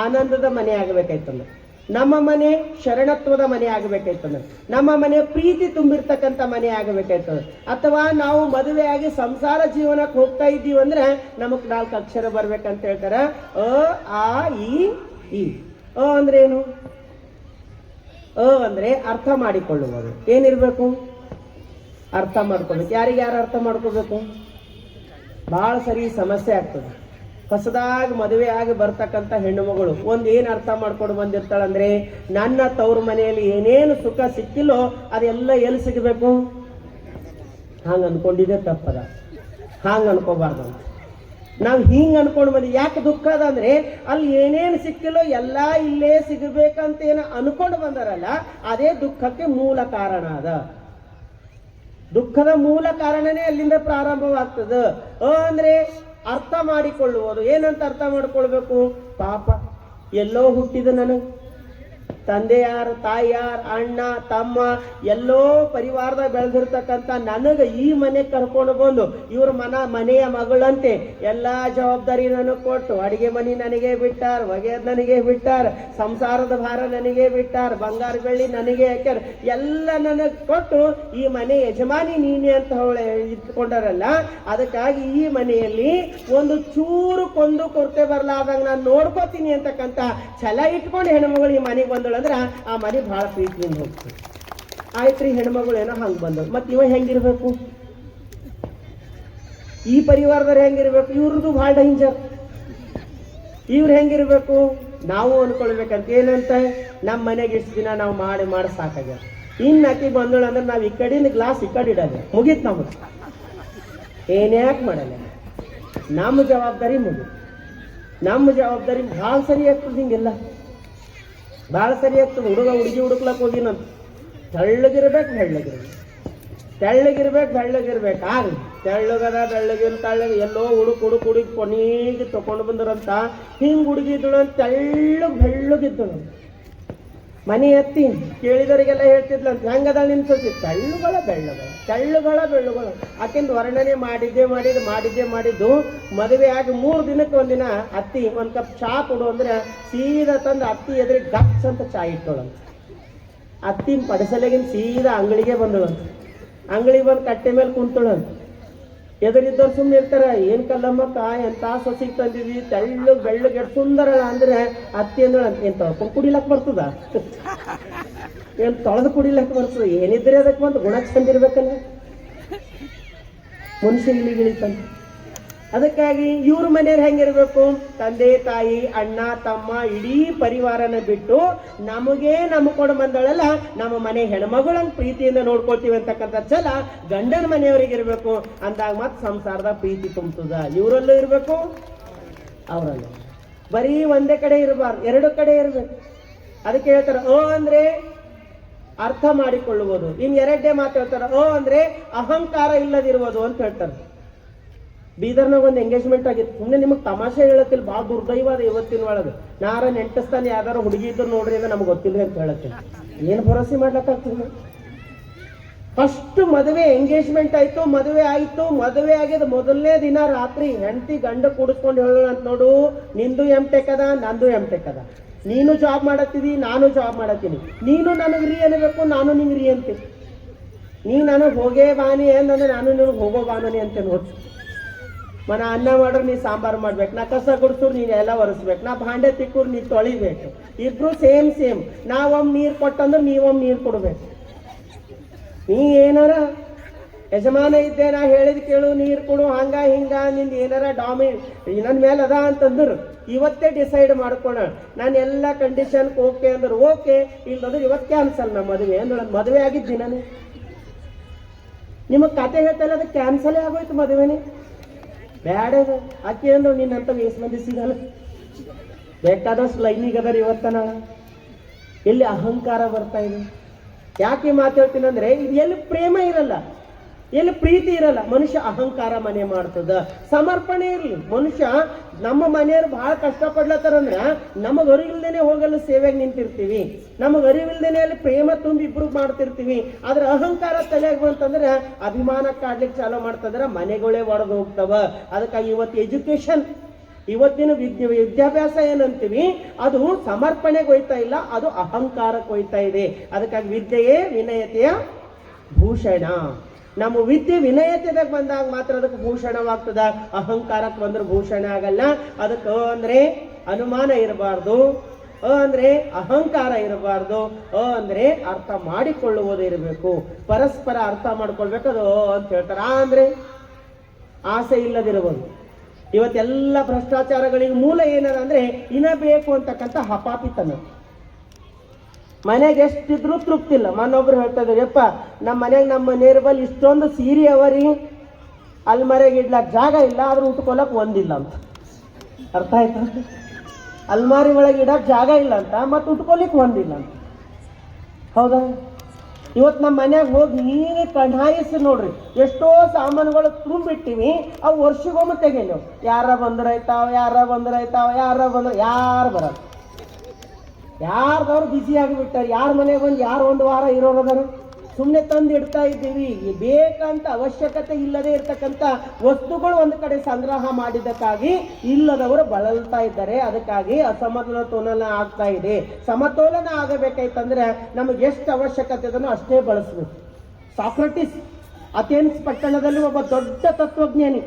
ಆನಂದದ ಮನೆ ಆಗಬೇಕಾಯ್ತಂದ್ರೆ, ನಮ್ಮ ಮನೆ ಶರಣತ್ವದ ಮನೆ ಆಗಬೇಕಾಯ್ತಂದ್ರೆ, ನಮ್ಮ ಮನೆ ಪ್ರೀತಿ ತುಂಬಿರ್ತಕ್ಕಂಥ ಮನೆ ಆಗಬೇಕಾಯ್ತದೆ. ಅಥವಾ ನಾವು ಮದುವೆಯಾಗಿ ಸಂಸಾರ ಜೀವನಕ್ಕೆ ಹೋಗ್ತಾ ಇದ್ದೀವಿ ಅಂದ್ರೆ ನಮಗ್ 4 ಅಕ್ಷರ ಬರ್ಬೇಕಂತ ಹೇಳ್ತಾರೆ. ಅ, ಆ, ಈ. ಅ ಅಂದ್ರೆ ಏನು? ಅ ಅಂದ್ರೆ ಅರ್ಥ ಮಾಡಿಕೊಳ್ಳುವುದು. ಏನಿರ್ಬೇಕು? ಅರ್ಥ ಮಾಡ್ಕೋಬೇಕು. ಯಾರು ಅರ್ಥ ಮಾಡ್ಕೋಬೇಕು? ಬಹಳ ಸರಿ ಸಮಸ್ಯೆ ಆಗ್ತದೆ. ಹೊಸದಾಗಿ ಮದುವೆ ಆಗಿ ಬರ್ತಕ್ಕಂಥ ಹೆಣ್ಣು ಮಗಳು ಏನ್ ಅರ್ಥ ಮಾಡ್ಕೊಂಡು ಬಂದಿರ್ತಾಳಂದ್ರೆ, ನನ್ನ ತವ್ರ ಮನೆಯಲ್ಲಿ ಏನೇನು ಸುಖ ಸಿಕ್ಕಿಲ್ಲೋ ಅದೆಲ್ಲ ಎಲ್ಲಿ ಸಿಗಬೇಕು? ಹಾಂಗ ಅನ್ಕೊಂಡಿದ್ದೆ ತಪ್ಪದ, ಹಾಂಗ ಅನ್ಕೋಬಾರ್ದು. ನಾವು ಹಿಂಗ ಅನ್ಕೊಂಡು ಬಂದ್ವಿ. ಯಾಕೆ ದುಃಖ ಅದ ಅಂದ್ರೆ ಅಲ್ಲಿ ಏನೇನು ಸಿಕ್ಕಿಲ್ಲೋ ಎಲ್ಲ ಇಲ್ಲೇ ಸಿಗಬೇಕಂತ ಏನು ಅನ್ಕೊಂಡು ಬಂದಾರಲ್ಲ, ಅದೇ ದುಃಖಕ್ಕೆ ಮೂಲ ಕಾರಣ ಅದ. ದುಃಖದ ಮೂಲ ಕಾರಣನೇ ಅಲ್ಲಿಂದ ಪ್ರಾರಂಭವಾಗ್ತದ. ಅಂದ್ರೆ ಅರ್ಥ ಮಾಡಿಕೊಳ್ಳುವುದು. ಏನಂತ ಅರ್ಥ ಮಾಡ್ಕೊಳ್ಬೇಕು? ಪಾಪ ಎಲ್ಲೋ ಹುಟ್ಟಿದ ನನಗೆ ತಂದೆ ಯಾರು, ತಾಯಿ ಯಾರು, ಅಣ್ಣ ತಮ್ಮ ಎಲ್ಲೋ ಪರಿವಾರದಾಗ ಬೆಳೆದಿರ್ತಕ್ಕಂಥ ನನಗೆ ಈ ಮನೆ ಕರ್ಕೊಂಡು ಬಂದು ಇವ್ರ ಮನೆಯ ಮಗಳಂತೆ ಎಲ್ಲಾ ಜವಾಬ್ದಾರಿ ನನಗೆ ಕೊಟ್ಟು, ಅಡಿಗೆ ಮನೆ ನನಗೆ ಬಿಟ್ಟಾರ, ಒಗೆಯೋದು ನನಗೆ ಬಿಟ್ಟಾರ, ಸಂಸಾರದ ಭಾರ ನನಗೆ ಬಿಟ್ಟಾರ, ಬಂಗಾರ ಬೆಳ್ಳಿ ನನಗೆ ಹಾಕ್ಯಾರ, ಎಲ್ಲ ನನಗೆ ಕೊಟ್ಟು ಈ ಮನೆ ಯಜಮಾನಿ ನೀನೆ ಅಂತ ಇಟ್ಕೊಂಡಾರಲ್ಲ. ಅದಕ್ಕಾಗಿ ಈ ಮನೆಯಲ್ಲಿ ಒಂದು ಚೂರು ಕೊಂದು ಕೊರತೆ ಬರ್ಲಾದಂಗ ನಾನು ನೋಡ್ಕೋತೀನಿ ಅಂತಕ್ಕಂಥ ಛಲ ಇಟ್ಕೊಂಡು ಹೆಣ್ಮಗಳು ಈ ಮನೆಗೆ ಬಂದಳು ಅಂದ್ರೆ ಆ ಮನೆ ಬಹಳ ಪ್ರೀತಿಯಿಂದ ಹೋಗ್ತದೆ. ಆಯ್ತ್ರಿ, ಹೆಣ್ಮಗಳು ಏನೋ ಹಂಗ ಬಂದಳು. ಮತ್ ಇವ ಹೆಂಗಿರ್ಬೇಕು? ಈ ಪರಿವಾರದವ್ರು ಹೆಂಗಿರ್ಬೇಕು? ಇವ್ರದ್ದು ಬಹಳ ಡೇಂಜರ್. ಇವ್ರು ಹೆಂಗಿರ್ಬೇಕು? ನಾವು ಅನ್ಕೊಳ್ಬೇಕಂತ. ಏನಂತ? ನಮ್ಮ ಮನೆಗೆ ಇಷ್ಟು ದಿನ ನಾವು ಮಾಡಿ ಸಾಕಾಗ್ಯ, ಇನ್ನು ಅಕ್ಕಿ ಬಂದಳು ಅಂದ್ರೆ ನಾವ್ ಈ ಕಡೆಯಿಂದ ಗ್ಲಾಸ್ ಈ ಕಡೆ ಇಡೋದು ಮುಗೀತ್. ನಮಗೆ ಏನ್ಯಾಕೆ ಮಾಡಲ್ಲ? ನಮ್ಮ ಜವಾಬ್ದಾರಿ ಮುಗೀತು. ನಮ್ಮ ಜವಾಬ್ದಾರಿ ಭಾಳ ಸರಿ ಆಗ್ತದೆ. ಹಿಂಗೆಲ್ಲ ಭಾಳ ಸರಿ ಆಗ್ತದೆ. ಹುಡುಗಿ ಹುಡುಕ್ಲಕ್ಕೆ ಹೋಗಿನಂತ ತೆಳ್ಳಗಿರ್ಬೇಕು, ಬೆಳ್ಳಗಿರ್ಬೇಕು ಆಗ್ಲಿ. ತೆಳ್ಳಗೆ ಎಲ್ಲೋ ಹುಡುಗಿ ಕೊನೆಗೆ ತಗೊಂಡು ಬಂದ್ರಂತ ಹಿಂಗೆ ಹುಡುಗಿದ್ದಳು ಅಂತ ಬೆಳ್ಳಗಿದ್ದಳು. ಮನೆ ಹತ್ತಿ ಕೇಳಿದವರಿಗೆಲ್ಲ ಹೇಳ್ತಿದ್ಲಂತ, ಹೆಂಗದ ನಿನ್ ಸೊಸಿ? ತೆಳ್ಳುಗಳ ಆಕೆಂದು ವರ್ಣನೆ ಮಾಡಿದ್ದು ಮದುವೆ ಆಗಿ 3 ದಿನಕ್ಕೆ ಒಂದಿನ ಅತ್ತಿ ಒಂದ್ ಕಪ್ ಚಾ ಕೊಡು ಅಂದ್ರೆ ಸೀದಾ ತಂದು ಅತ್ತಿ ಎದುರಿಗೆ ಗಪ್ಸ್ ಅಂತ ಚಾ ಇಟ್ಟೋಳಂತ. ಅತ್ತಿ ಪಡಿಸಲೆಗಿನ ಸೀದಾ ಅಂಗಳಿಗೆ ಬಂದಳಂತ. ಅಂಗಳಿಗೆ ಬಂದು ಕಟ್ಟೆ ಮೇಲೆ ಕುಂತಳಂತ. ಎದುರಿದ್ದವ್ರು ಸುಮ್ಮನೆ ಇರ್ತಾರ, ಏನ್ ಕಲ್ಲಮ್ಮಕ್ಕ ಎಂತ ಸೊಸಿಗೆ ತಂದಿದ್ವಿ, ಬೆಳ್ಳಗೆ ಎಷ್ಟು ಸುಂದರ ಅಂದ್ರೆ ಅತ್ತಿ ಅಂದಳಂತ. ಏನ್ ತೊಳ್ಕೊಂಡು ಕುಡಿಲಕ್ ಬರ್ತದ? ಏನ್ ತೊಳೆದು ಕುಡಿಲಕ್ ಬರ್ತದ? ಏನಿದ್ರೆ ಅದಕ್ಕೆ ಒಂದು ಗುಣ ಚಂದಿರ್ಬೇಕಲ್ಲ, ಮನುಷ್ಯ ಇಳಿಗಿಳಿತಂತ. ಅದಕ್ಕಾಗಿ ಇವ್ರ ಮನೆಯವ್ರು ಹೆಂಗಿರ್ಬೇಕು? ತಂದೆ ತಾಯಿ ಅಣ್ಣ ತಮ್ಮ ಇಡೀ ಪರಿವಾರನ ಬಿಟ್ಟು ನಮಗೆ ಕೊಡ ಬಂದಳಲ್ಲ, ನಮ್ಮ ಮನೆ ಹೆಣ್ಮಗಳಂಗ್ ಪ್ರೀತಿಯಿಂದ ನೋಡ್ಕೊಳ್ತೀವಿ ಅಂತಕ್ಕಂಥ ಛಲ ಗಂಡನ ಮನೆಯವ್ರಿಗೆ ಇರ್ಬೇಕು. ಅಂದಾಗ ಮತ್ ಸಂಸಾರದ ಪ್ರೀತಿ ತುಂಬುತ್ತದ. ಇವರಲ್ಲೂ ಇರ್ಬೇಕು, ಅವರಲ್ಲೂ. ಬರೀ ಒಂದೇ ಕಡೆ ಇರಬಾರ್ದು, 2 ಕಡೆ ಇರ್ಬೇಕು. ಅದಕ್ಕೆ ಹೇಳ್ತಾರ ಅಂದ್ರೆ ಅರ್ಥ ಮಾಡಿಕೊಳ್ಳುವುದು. ಇನ್ 2ನೇ ಮಾತು ಹೇಳ್ತಾರ, ಅಂದ್ರೆ ಅಹಂಕಾರ ಇಲ್ಲದಿರುವುದು ಅಂತ ಹೇಳ್ತಾರೆ. ಬೀದರ್ನಾಗ ಒಂದು ಎಂಗೇಜ್ಮೆಂಟ್ ಆಗಿತ್ತು. ಸುಮ್ಮನೆ ನಿಮಗೆ ತಮಾಷೆ ಹೇಳತ್ತಿಲ್ಲ, ಭಾಳ ದುರ್ದೈವ ಅದ ಇವತ್ತಿನ ಒಳಗೆ. ನಾರ ನೆಂಟಸ್ತಾನೆ ಯಾವ್ದಾರು ಹುಡುಗಿ ಇದ್ರು ನೋಡ್ರಿ ಅಂದ್ರೆ ನಮ್ಗೆ ಗೊತ್ತಿಲ್ಲ ಅಂತ ಹೇಳತ್ತೀನಿ. ಏನು ಭರೋಸೆ ಮಾಡ್ಲಕ್ಕಾಗ್ತದೆ? ಫಸ್ಟ್ ಮದುವೆ ಎಂಗೇಜ್ಮೆಂಟ್ ಆಯ್ತು, ಮದುವೆ ಆಗಿದ ಮೊದಲನೇ ದಿನ ರಾತ್ರಿ ಹೆಂಡತಿ ಗಂಡ ಕೂಡಿಸ್ಕೊಂಡು ಹೇಳೋಣ ಅಂತ, ನೋಡು ನಿಂದು ಎಂ.ಟೆಕ್ ಅದ, ನಂದು ಎಂ.ಟೆಕ್ ಅದ. ನೀನು ಜಾಬ್ ಮಾಡತ್ತೀವಿ, ನಾನು ಜಾಬ್ ಮಾಡತ್ತೀನಿ. ನೀನು ನನಗೆ ರೀ ಅನ್ನಬೇಕು, ನಾನು ನಿಂಗೆ ರೀ ಅಂತೀನಿ. ನೀ ನನಗೆ ಹೋಗೇ ಬಾನಿ ಅಂದ್ರೆ ನಾನು ನಿನಗೆ ಹೋಗೋ ಬಾನಿ ಅಂತ ನೋಡ್ತೀನಿ. ಮನ ಅನ್ನ ಮಾಡ್ರು ನೀ ಸಾಂಬಾರು ಮಾಡ್ಬೇಕು, ನಾ ಕಸ ಗುಡ್ಸೂರು ನೀನು ಎಲ್ಲ ಒರೆಸ್ಬೇಕು, ನಾ ಭಾಂಡೆ ತಿಕ್ಕೂರು ನೀ ತೊಳಿಬೇಕು. ಇಬ್ರು ಸೇಮ್. ನಾವೊಮ್ಮೆ ನೀರು ಕೊಟ್ಟಂದ್ರೆ ನೀವೊಮ್ಮೆ ನೀರು ಕೊಡ್ಬೇಕು. ನೀ ಏನಾರ ಯಜಮಾನ ಇದ್ದೆ, ನಾ ಹೇಳಿದ್ ಕೇಳು, ನೀರು ಕೊಡು, ಹಂಗ ಹಿಂಗ ನಿಂದು ಏನಾರ ನನ್ನ ಮೇಲೆ ಅದ ಅಂತಂದ್ರು ಇವತ್ತೇ ಡಿಸೈಡ್ ಮಾಡ್ಕೊಳ್ಳೋಣ. ನಾನು ಎಲ್ಲ ಕಂಡೀಷನ್ ಓಕೆ ಅಂದ್ರೆ ಓಕೆ, ಇಲ್ಲಂದ್ರೆ ಇವತ್ತು ಕ್ಯಾನ್ಸಲ್. ನಮ್ಮ ಮದುವೆ ಅಂದ್ರೆ ನನ್ನ ಮದುವೆ ಆಗಿದ್ದಿ ನಾನು ನಿಮಗೆ ಕತೆ ಹೇಳ್ತಲ್ಲ, ಅದು ಕ್ಯಾನ್ಸಲೇ ಆಗೋಯ್ತು ಮದುವೆನೇ. ಬ್ಯಾಡ ಆಕೆ ಅಂದ್ರು ನಿನ್ನಂತ ವೇಸ್ ಮಂದಿ ಸಿಗಲ್ಲ, ಬೇಕಾದಷ್ಟು ಲೈನಿಗೆ ಅದರ ಇವತ್ತ ನಾಳ. ಎಲ್ಲಿ ಅಹಂಕಾರ ಬರ್ತಾ ಇದೆ? ಯಾಕೆ ಮಾತಾಡ್ತೀನಿ ಅಂದ್ರೆ, ಇದು ಎಲ್ಲಿ ಪ್ರೇಮ ಇರಲ್ಲ, ಎಲ್ಲಿ ಪ್ರೀತಿ ಇರಲ್ಲ, ಮನುಷ್ಯ ಅಹಂಕಾರ ಮನೆ ಮಾಡ್ತದ. ಸಮರ್ಪಣೆ ಇರಲಿ. ಮನುಷ್ಯ ನಮ್ಮ ಮನೆಯವ್ರು ಬಹಳ ಕಷ್ಟಪಡ್ಲತ್ತಾರಂದ್ರ ನಮಗ್ ಅರಿವಿಲ್ದೇನೆ ಹೋಗಲು ಸೇವೆಗೆ ನಿಂತಿರ್ತೀವಿ, ನಮಗ್ ಅರಿವಿಲ್ದೇನೆ ಅಲ್ಲಿ ಪ್ರೇಮ ತುಂಬಿ ಇಬ್ರು ಮಾಡ್ತಿರ್ತೀವಿ. ಆದ್ರೆ ಅಹಂಕಾರ ತಲೆಯಾಗ ಬಂತಂದ್ರೆ ಅಭಿಮಾನ ಕಾಡ್ಲಿಕ್ಕೆ ಚಾಲೂ ಮಾಡ್ತಂದ್ರೆ ಮನೆಗಳೇ ಒಡೆದು ಹೋಗ್ತವ. ಅದಕ್ಕಾಗಿ ಇವತ್ತಿನ ವಿದ್ಯಾಭ್ಯಾಸ ಏನಂತೀವಿ, ಅದು ಸಮರ್ಪಣೆಗೆ ಹೋಯ್ತಾ ಇಲ್ಲ, ಅದು ಅಹಂಕಾರಕ್ಕೆ ಹೋಯ್ತಾ ಇದೆ. ಅದಕ್ಕಾಗಿ ವಿದ್ಯೆಯೇ ವಿನಯತೆಯ ಭೂಷಣ. ನಮ್ಮ ವಿದ್ಯೆ ವಿನಯತೆದಾಗ ಬಂದಾಗ ಮಾತ್ರ ಅದಕ್ಕೆ ಭೂಷಣವಾಗ್ತದ. ಅಹಂಕಾರಕ್ಕೆ ಬಂದ್ರೆ ಭೂಷಣ ಆಗಲ್ಲ. ಅದಕ್ಕೆ ಅಂದ್ರೆ ಅನುಮಾನ ಇರಬಾರ್ದು, ಅಂದ್ರೆ ಅಹಂಕಾರ ಇರಬಾರ್ದು, ಅಂದ್ರೆ ಅರ್ಥ ಮಾಡಿಕೊಳ್ಳುವುದು ಇರಬೇಕು. ಪರಸ್ಪರ ಅರ್ಥ ಮಾಡ್ಕೊಳ್ಬೇಕು. ಅದು ಅಂತ ಹೇಳ್ತಾರ. ಅಂದ್ರೆ ಆಸೆ ಇಲ್ಲದಿರಬಹುದು. ಇವತ್ತೆಲ್ಲ ಭ್ರಷ್ಟಾಚಾರಗಳಿಗೆ ಮೂಲ ಏನದ ಅಂದ್ರೆ ಇನ್ನ ಬೇಕು ಅಂತಕ್ಕಂಥ ಹಪಾಪಿತನ. ಮನೆಗೆ ಎಷ್ಟಿದ್ರು ತೃಪ್ತಿ ಇಲ್ಲ. ಮನೊಬ್ರು ಹೇಳ್ತಾ ಇದ್ರು, ಯಪ್ಪ ನಮ್ಮ ಮನೆಗೆ ನಮ್ಮ ಮನೆಯವ್ರ ಬಲ್ಲಿ ಇಷ್ಟೊಂದು ಸೀರೆ ಅವರಿ, ಅಲ್ಮರೆಗೆ ಇಡ್ಲಾಕ್ ಜಾಗ ಇಲ್ಲ, ಆದ್ರೂ ಉಟ್ಕೊಳಕ್ ಒಂದಿಲ್ಲ ಅಂತ. ಅರ್ಥ ಆಯ್ತಾ? ಅಲ್ಮಾರಿ ಒಳಗೆ ಇಡಕ್ ಜಾಗ ಇಲ್ಲ ಅಂತ, ಮತ್ತೆ ಉಟ್ಕೊಲಿಕ್ ಒಂದಿಲ್ಲ ಅಂತ. ಹೌದಾ? ಇವತ್ತು ನಮ್ಮ ಮನ್ಯಾಗ ಹೋಗಿ ನೀವೇ ಕಣ್ಣಾಯಿಸಿ ನೋಡ್ರಿ, ಎಷ್ಟೋ ಸಾಮಾನುಗಳು ತುಂಬಿಟ್ಟಿವಿ, ಅವು ವರ್ಷಗೊಮ್ಮೆ ತೆಗೀಲಿ. ಯಾರ ಬಂದ್ರಾಯ್ತಾವ, ಯಾರು ಬರಲ್ಲ. ಯಾರ್ದವ್ರು ಬ್ಯುಸಿ ಆಗಿಬಿಟ್ಟಾರೆ. ಯಾರ ಮನೆಗೆ ಬಂದು ಯಾರು 1 ವಾರ ಇರೋರದಾರ? ಸುಮ್ಮನೆ ತಂದು ಇಡ್ತಾ ಇದ್ದೀವಿ. ಬೇಕಂತ ಅವಶ್ಯಕತೆ ಇಲ್ಲದೆ ಇರ್ತಕ್ಕಂಥ ವಸ್ತುಗಳು ಒಂದು ಕಡೆ ಸಂಗ್ರಹ ಮಾಡಿದ್ದಕ್ಕಾಗಿ ಇಲ್ಲದವರು ಬಳಲ್ತಾ ಇದ್ದಾರೆ. ಅದಕ್ಕಾಗಿ ಅಸಮತೋಲನ ಆಗ್ತಾ ಇದೆ. ಸಮತೋಲನ ಆಗಬೇಕಾಯ್ತಂದ್ರೆ ನಮಗೆ ಎಷ್ಟು ಅವಶ್ಯಕತೆ ಇದನ್ನು ಅಷ್ಟೇ ಬಳಸಬೇಕು. ಸಾಕ್ರಟಿಸ್ ಅಥೆನ್ಸ್ ಪಟ್ಟಣದಲ್ಲಿ ಒಬ್ಬ ದೊಡ್ಡ ತತ್ವಜ್ಞಾನಿ.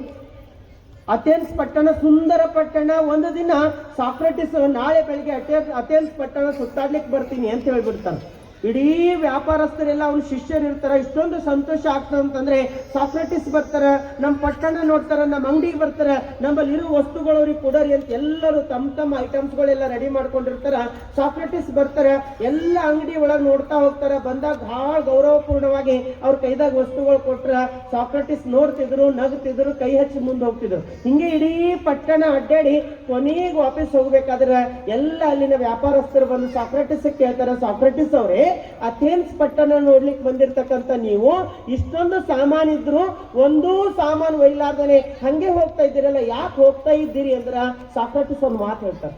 ಅಥೆನ್ಸ್ ಪಟ್ಟಣ ಸುಂದರ ಪಟ್ಟಣ. ಒಂದು ದಿನ ಸಾಕ್ರಟಿಸ್ ನಾಳೆ ಬೆಳಿಗ್ಗೆ ಅಥೆನ್ಸ್ ಪಟ್ಟಣ ಸುತ್ತಾಡ್ಲಿಕ್ಕೆ ಬರ್ತೀನಿ ಅಂತ ಹೇಳ್ಬಿಡ್ತಾನೆ. ಇಡೀ ವ್ಯಾಪಾರಸ್ಥರೆಲ್ಲ ಅವ್ನ ಶಿಷ್ಯರು ಇರ್ತಾರ. ಇಷ್ಟೊಂದು ಸಂತೋಷ ಆಗ್ತದೆ ಅಂತಂದ್ರೆ ಸಾಕ್ರಟಿಸ್ ಬರ್ತಾರ, ನಮ್ಮ ಪಟ್ಟಣ ನೋಡ್ತಾರ, ನಮ್ಮ ಅಂಗಡಿಗೆ ಬರ್ತಾರ, ನಮ್ಮಲ್ಲಿ ಇರೋ ವಸ್ತುಗಳು ಅವ್ರಿಗೆ ಕೊಡರಿ ಅಂತ ಎಲ್ಲರೂ ತಮ್ಮ ಐಟಮ್ಸ್ಗಳೆಲ್ಲ ರೆಡಿ ಮಾಡ್ಕೊಂಡಿರ್ತಾರ. ಸಾಕ್ರಟಿಸ್ ಬರ್ತಾರ, ಎಲ್ಲ ಅಂಗಡಿ ಒಳಗೆ ನೋಡ್ತಾ ಹೋಗ್ತಾರ. ಬಂದಾಗ ಬಹಳ ಗೌರವಪೂರ್ಣವಾಗಿ ಅವ್ರ ಕೈದಾಗ ವಸ್ತುಗಳು ಕೊಟ್ರ ಸಾಕ್ರಟಿಸ್ ನೋಡ್ತಿದ್ರು, ನಗ್ತಿದ್ರು, ಕೈ ಹಚ್ಚಿ ಮುಂದೆ ಹೋಗ್ತಿದ್ರು. ಹಿಂಗೆ ಇಡೀ ಪಟ್ಟಣ ಅಡ್ಡಾಡಿ ಕೊನೆಗೆ ವಾಪಸ್ ಹೋಗ್ಬೇಕಾದ್ರೆ ಎಲ್ಲ ಅಲ್ಲಿನ ವ್ಯಾಪಾರಸ್ಥರು ಬಂದು ಸಾಕ್ರಟಿಸ್ ಕೇಳ್ತಾರ, ಸಾಕ್ರಟಿಸ್ ಅವರೇ, ಅಥೆನ್ಸ್ ಪಟ್ಟಣ ನೋಡ್ಲಿಕ್ಕೆ ಬಂದಿರ್ತಕ್ಕಂಥ ನೀವು ಇಷ್ಟೊಂದು ಸಾಮಾನಿದ್ರು ಒಂದೂ ಸಾಮಾನು ಒಯ್ಲಾರ್ದನೆ ಹಂಗೆ ಹೋಗ್ತಾ ಇದ್ದೀರಲ್ಲ, ಯಾಕೆ ಹೋಗ್ತಾ ಇದ್ದೀರಿ ಅಂದ್ರ ಸಾಕ್ರಟಿಸ್ ಒಂದು ಮಾತು ಹೇಳ್ತಾರೆ.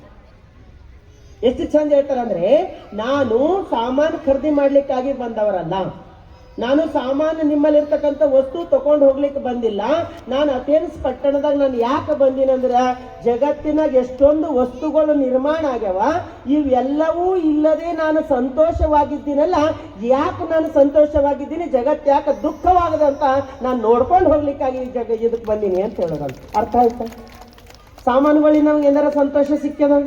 ಎಷ್ಟು ಚಂದ ಹೇಳ್ತಾರಂದ್ರೆ, ನಾನು ಸಾಮಾನು ಖರೀದಿ ಮಾಡ್ಲಿಕ್ಕಾಗಿ ಬಂದವರಲ್ಲ, ನಾನು ಸಾಮಾನು ನಿಮ್ಮಲ್ಲಿರ್ತಕ್ಕಂಥ ವಸ್ತು ತಗೊಂಡು ಹೋಗ್ಲಿಕ್ಕೆ ಬಂದಿಲ್ಲ. ನಾನು ಅಥೆನ್ಸ್ ಪಟ್ಟಣದಾಗ ನಾನು ಯಾಕೆ ಬಂದಿನಂದ್ರೆ, ಜಗತ್ತಿನಾಗ ಎಷ್ಟೊಂದು ವಸ್ತುಗಳು ನಿರ್ಮಾಣ ಆಗ್ಯಾವ, ಇವೆಲ್ಲವೂ ಇಲ್ಲದೆ ನಾನು ಸಂತೋಷವಾಗಿದ್ದೀನಲ್ಲ, ಯಾಕೆ ನಾನು ಸಂತೋಷವಾಗಿದ್ದೀನಿ, ಜಗತ್ತು ಯಾಕೆ ದುಃಖವಾಗದಂತ ನಾನು ನೋಡ್ಕೊಂಡು ಹೋಗ್ಲಿಕ್ಕಾಗಿ ಇದಕ್ಕೆ ಬಂದೀನಿ ಅಂತ ಹೇಳೋದಂತ. ಅರ್ಥ ಆಯ್ತಾ? ಸಾಮಾನುಗಳಿಗೆ ನಮ್ಗೆ ಏನಾರ ಸಂತೋಷ ಸಿಕ್ಕ್ಯದ?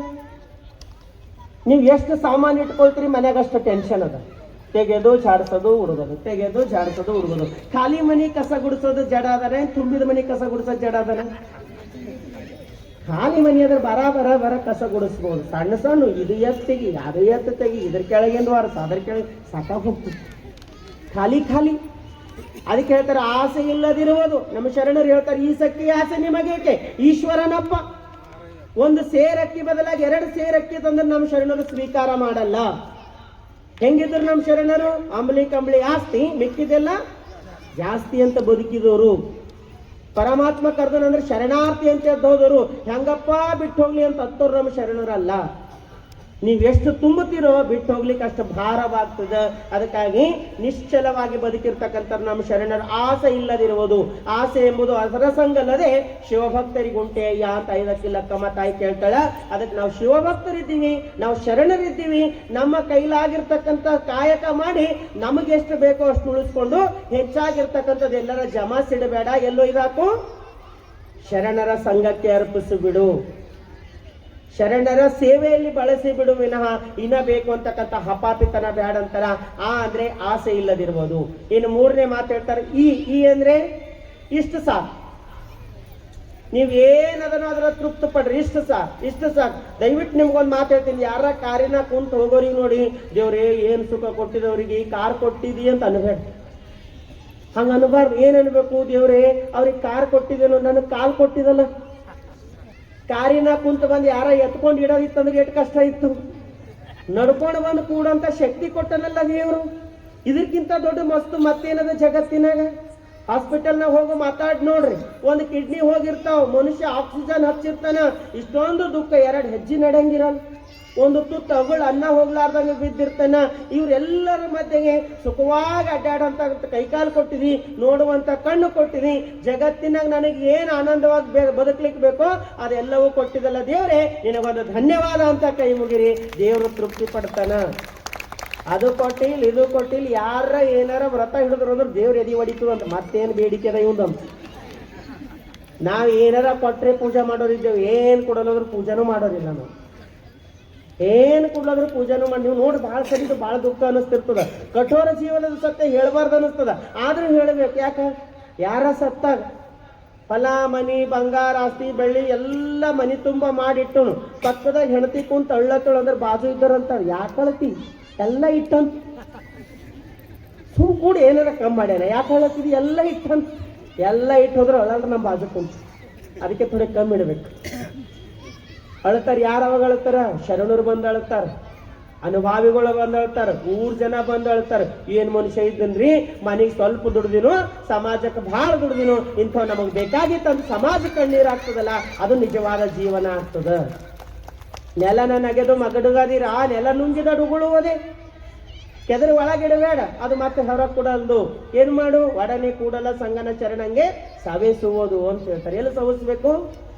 ನೀವು ಎಷ್ಟು ಸಾಮಾನು ಇಟ್ಕೊಳ್ತೀರಿ ಮನ್ಯಾಗ ಅಷ್ಟು ಟೆನ್ಷನ್ ಅದ. ತೆಗೆದು ಝಾಡಿಸೋದು ಹುಡುಗೋದು, ತೆಗೆದು ಝಾಡಿಸೋದು ಹುಡುಗೋದು. ಖಾಲಿ ಮನಿ ಕಸ ಗುಡಿಸೋದು ಜಡ ಅದಾನೆ, ತುಂಬಿದ ಮನಿ ಕಸ ಗುಡಿಸೋದು ಜಡ ಅದಾನೆ? ಖಾಲಿ ಮನಿ ಅದ್ರ ಬರ ಕಸ ಗುಡಿಸ್ಬೋದು. ಸಣ್ಣ ಸಣ್ಣ ಇದು ಎತ್ತಿಗೆ ಅದು ಎತ್ತು ತೆಗಿ, ಇದ್ರ ಕೆಳಗೇನು ವಾರಸ ಅದ್ರ ಕೆಳಗೆ ಸಾಕಾಗಿ ಹೋಗ್ತದೆ. ಖಾಲಿ ಖಾಲಿ. ಅದಕ್ಕೆ ಹೇಳ್ತಾರೆ ಆಸೆ ಇಲ್ಲದಿರುವುದು. ನಮ್ಮ ಶರಣರು ಹೇಳ್ತಾರೆ, ಈ ಸಕ್ಕಿ ಆಸೆ ನಿಮಗೇಕೆ, ಈಶ್ವರನಪ್ಪ. ಒಂದು ಸೇರಕ್ಕಿ ಬದಲಾಗಿ 2 ಸೇರಕ್ಕಿ ತಂದ್ರೆ ನಮ್ಮ ಶರಣರು ಸ್ವೀಕಾರ ಮಾಡಲ್ಲ. ಹೆಂಗಿದ್ರು ನಮ್ಮ ಶರಣರು? ಅಂಬಲಿ ಕಂಬಳಿ ಆಸ್ತಿ, ಮಿಕ್ಕಿದೆಲ್ಲ ಜಾಸ್ತಿ ಅಂತ ಬದುಕಿದವರು. ಪರಮಾತ್ಮ ಕರ್ದನಂದ್ರೆ ಶರಣಾರ್ಥಿ ಅಂತ ಹೋದವರು. ಹೆಂಗಪ್ಪ ಬಿಟ್ಟು ಹೋಗ್ಲಿ ಅಂತ ಹತ್ತೋರು ನಮ್ಮ ಶರಣರಲ್ಲ. ನೀವೆಷ್ಟು ತುಂಬುತ್ತೀರೋ ಬಿಟ್ಟು ಹೋಗ್ಲಿಕ್ಕೆ ಅಷ್ಟು ಭಾರವಾಗ್ತದೆ. ಅದಕ್ಕಾಗಿ ನಿಶ್ಚಲವಾಗಿ ಬದುಕಿರ್ತಕ್ಕಂಥ ನಮ್ಮ ಶರಣರ ಆಸೆ ಇಲ್ಲದಿರುವುದು. ಆಸೆ ಎಂಬುದು ಅಸರಸಂಗಲ್ಲದೆ ಶಿವಭಕ್ತರಿಗುಂಟೆಯ್ಯ ಅಂತ 5 ಲಕ್ಕಮ್ಮ ತಾಯಿ ಕೇಳ್ತಾಳ. ಅದಕ್ಕೆ ನಾವು ಶಿವಭಕ್ತರಿದ್ದೀವಿ, ನಾವು ಶರಣರಿದ್ದೀವಿ. ನಮ್ಮ ಕೈಲಾಗಿರ್ತಕ್ಕಂಥ ಕಾಯಕ ಮಾಡಿ ನಮಗೆ ಎಷ್ಟು ಬೇಕೋ ಅಷ್ಟು ಉಳಿಸ್ಕೊಂಡು ಹೆಚ್ಚಾಗಿರ್ತಕ್ಕಂಥದ್ದು ಎಲ್ಲರ ಜಮಾಸಿಡಬೇಡ. ಎಲ್ಲೋ ಇದಾಕು ಶರಣರ ಸಂಘಕ್ಕೆ ಅರ್ಪಿಸಿ ಬಿಡು, ಶರಣರ ಸೇವೆಯಲ್ಲಿ ಬಳಸಿ ಬಿಡು ವಿನಃ ಇನ್ನ ಬೇಕು ಅಂತಕ್ಕಂಥ ಹಪಾಪಿತನ ಬೇಡ ಅಂತಾರ. ಅಂದ್ರೆ ಆಸೆ ಇಲ್ಲದಿರ್ಬೋದು. ಇನ್ನು 3ನೇ ಮಾತು ಹೇಳ್ತಾರೆ, ಈ ಅಂದ್ರೆ ಇಷ್ಟು ಸಾಕು. ನೀವೇನದನೋ ಅದರ ತೃಪ್ತಿ ಪಡ್ರಿ, ಇಷ್ಟು ಸಾಕು. ದಯವಿಟ್ಟು ನಿಮ್ಗೊಂದು ಮಾತು ಹೇಳ್ತೀನಿ, ಯಾರ ಕಾರಿನ ಕುಂತ ಹೋಗೋರಿಗೆ ನೋಡಿ, ದೇವ್ರೇ ಏನ್ ಸುಖ ಕೊಟ್ಟಿದವ್ರಿಗೆ ಈ ಕಾರ್ ಕೊಟ್ಟಿದಿ ಅಂತ ಅನ್ಬೇಡ. ಹಂಗ ಅನ್ಬಾರ್ದು. ಏನ್ ಅನ್ಬೇಕು, ದೇವ್ರೇ ಅವ್ರಿಗೆ ಕಾರ್ ಕೊಟ್ಟಿದ್ದೇನೋ, ನನಗೆ ಕಾಲ್ ಕೊಟ್ಟಿದಲ್ಲ. ಕಾರಿನ ಕುಂತ ಬಂದು ಯಾರ ಎತ್ಕೊಂಡು ಇಡೋದಿತ್ತಂದ್ರೆ ಎಷ್ಟು ಕಷ್ಟ ಇತ್ತು. ನಡ್ಕೊಂಡು ಬಂದು ಕೂಡಂತ ಶಕ್ತಿ ಕೊಟ್ಟನಲ್ಲ ದೇವರು. ಇದಕ್ಕಿಂತ ದೊಡ್ಡ ಮಸ್ತು ಮತ್ತೇನದ ಜಗತ್ತಿನಾಗ? ಹಾಸ್ಪಿಟಲ್ನಾಗ ಹೋಗೋ ಮಾತಾಡಿ ನೋಡ್ರಿ, ಒಂದು ಕಿಡ್ನಿ ಹೋಗಿರ್ತಾವ, ಮನುಷ್ಯ ಆಕ್ಸಿಜನ್ ಹಚ್ಚಿರ್ತಾನ, ಇಷ್ಟೊಂದು ದುಃಖ, 2 ಹೆಜ್ಜೆ ನಡೆಯಂಗಿರಲ್ಲ, ಒಂದು ತುತ್ತು ಅಗಳು ಅನ್ನ ಹೋಗ್ಲಾರ್ದಂಗೆ ಬಿದ್ದಿರ್ತಾನ. ಇವರೆಲ್ಲರ ಮಧ್ಯೆಗೆ ಸುಖವಾಗಿ ಅಡ್ಡಾಡಂತ ಕೈಕಾಲು ಕೊಟ್ಟಿದಿ, ನೋಡುವಂತ ಕಣ್ಣು ಕೊಟ್ಟಿದಿ. ಜಗತ್ತಿನಾಗ ನನಗೆ ಏನು ಆನಂದವಾಗಿ ಬದುಕಲಿಕ್ಕೆ ಬೇಕೋ ಅದೆಲ್ಲವೂ ಕೊಟ್ಟಿದಲ್ಲ ದೇವ್ರೆ, ನಿನಗೊಂದು ಧನ್ಯವಾದ ಅಂತ ಕೈ ಮುಗಿರಿ. ದೇವರು ತೃಪ್ತಿ ಪಡ್ತಾನ. ಅದು ಕೊಟ್ಟಿಲ್ಲ ಇದು ಕೊಟ್ಟಿಲ್ಲ, ಯಾರ ಏನಾರ ವ್ರತ ಹಿಡಿದ್ರು ಅಂದ್ರೆ ದೇವ್ರ ಎದಿ ಹೊಡಿತು ಅಂತ. ಮತ್ತೇನು ಬೇಡಿಕೆ ಅದ ಇವಂದೊಂದು. ನಾವ್ ಏನಾರ ಕೊಟ್ರೆ ಪೂಜೆ ಮಾಡೋರಿದ್ದೇವೆ, ಏನ್ ಕೊಡೋದ್ರ ಪೂಜೆನೂ ಮಾಡೋರಿಲ್ಲ. ನಾವು ಏನು ಕೊಡ್ಲಾದ್ರೂ ಪೂಜೆನೂ ಮಾಡಿ. ನೀವು ನೋಡಿ ಭಾಳ ಸರಿ ಭಾಳ ದುಃಖ ಅನಿಸ್ತಿರ್ತದ. ಕಠೋರ ಜೀವನದ ಸತ್ಯ ಹೇಳ್ಬಾರ್ದು ಅನಿಸ್ತದ, ಆದ್ರೂ ಹೇಳಬೇಕು. ಯಾಕ? ಯಾರ ಸತ್ತಾಗ ಫಲ ಮನಿ ಬಂಗಾರ ಆಸ್ತಿ ಬೆಳ್ಳಿ ಎಲ್ಲ ಮನಿ ತುಂಬ ಮಾಡಿಟ್ಟು ಪಕ್ಕದಾಗ ಹೆಣತಿ ಕುಂತ ಅಳ್ಳತ್ತಳು ಅಂದ್ರೆ ಬಾಜು ಇದ್ದಾರಂತ. ಯಾಕೆ ಅಳತಿ? ಎಲ್ಲ ಇಟ್ಟಂತ ಸುಮ್ ಕೂಡ ಏನಾರ ಕಮ್ಮಿ ಮಾಡ್ಯಾನ. ಯಾಕೆ ಅಳತ್ತಿದಿ? ಎಲ್ಲ ಇಟ್ಟಂತ. ಎಲ್ಲ ಇಟ್ಟು ಹೋದ್ರೆ ಅಳಲ್ರ ನಮ್ಮ ಬಾಜು ಕುಂತ. ಅದಕ್ಕೆ ಥೋಡೆ ಕಮ್ಮಿ ಇಡಬೇಕು. ಅಳ್ತಾರ. ಯಾರು ಅವಾಗ ಅಳ್ತಾರ? ಶರಣರು ಬಂದು ಅಳ್ತಾರ, ಅನುಭಾವಿಗಳು ಬಂದು ಅಳ್ತಾರ, 3 ಜನ ಬಂದು ಅಳ್ತಾರ. ಏನ್ ಮನುಷ್ಯ ಇದ್ದನ್ರಿ, ಮನೆಗೆ ಸ್ವಲ್ಪ ದುಡ್ದಿನೋ, ಸಮಾಜಕ್ಕೆ ಭಾಳ ದುಡ್ದಿನೋ, ಇಂಥವ್ ನಮಗ್ ಬೇಕಾಗಿತ್ತಂತ ಸಮಾಜ ಕಣ್ಣೀರ್ ಆಗ್ತದಲ್ಲ, ಅದು ನಿಜವಾದ ಜೀವನ ಆಗ್ತದ. ನೆಲನ ನಗೆದು ಮಗಡುಗದಿರ, ಆ ನೆಲ ನುಂಗಿದ ಡುಗುಳುವುದೇ. ಕೆದರಿ ಒಳಗಿಡಬೇಡ, ಅದು ಮತ್ತೆ ಹೊರಗೆ ಕೊಡಲ್ದು. ಏನ್ ಮಾಡು? ಒಡನೆ ಕೂಡಲ ಸಂಗನ ಚರಣಂಗೆ ಸವೆಸುವುದು ಅಂತ ಹೇಳ್ತಾರೆ. ಎಲ್ಲಿ ಸವಿಸ್ಬೇಕು?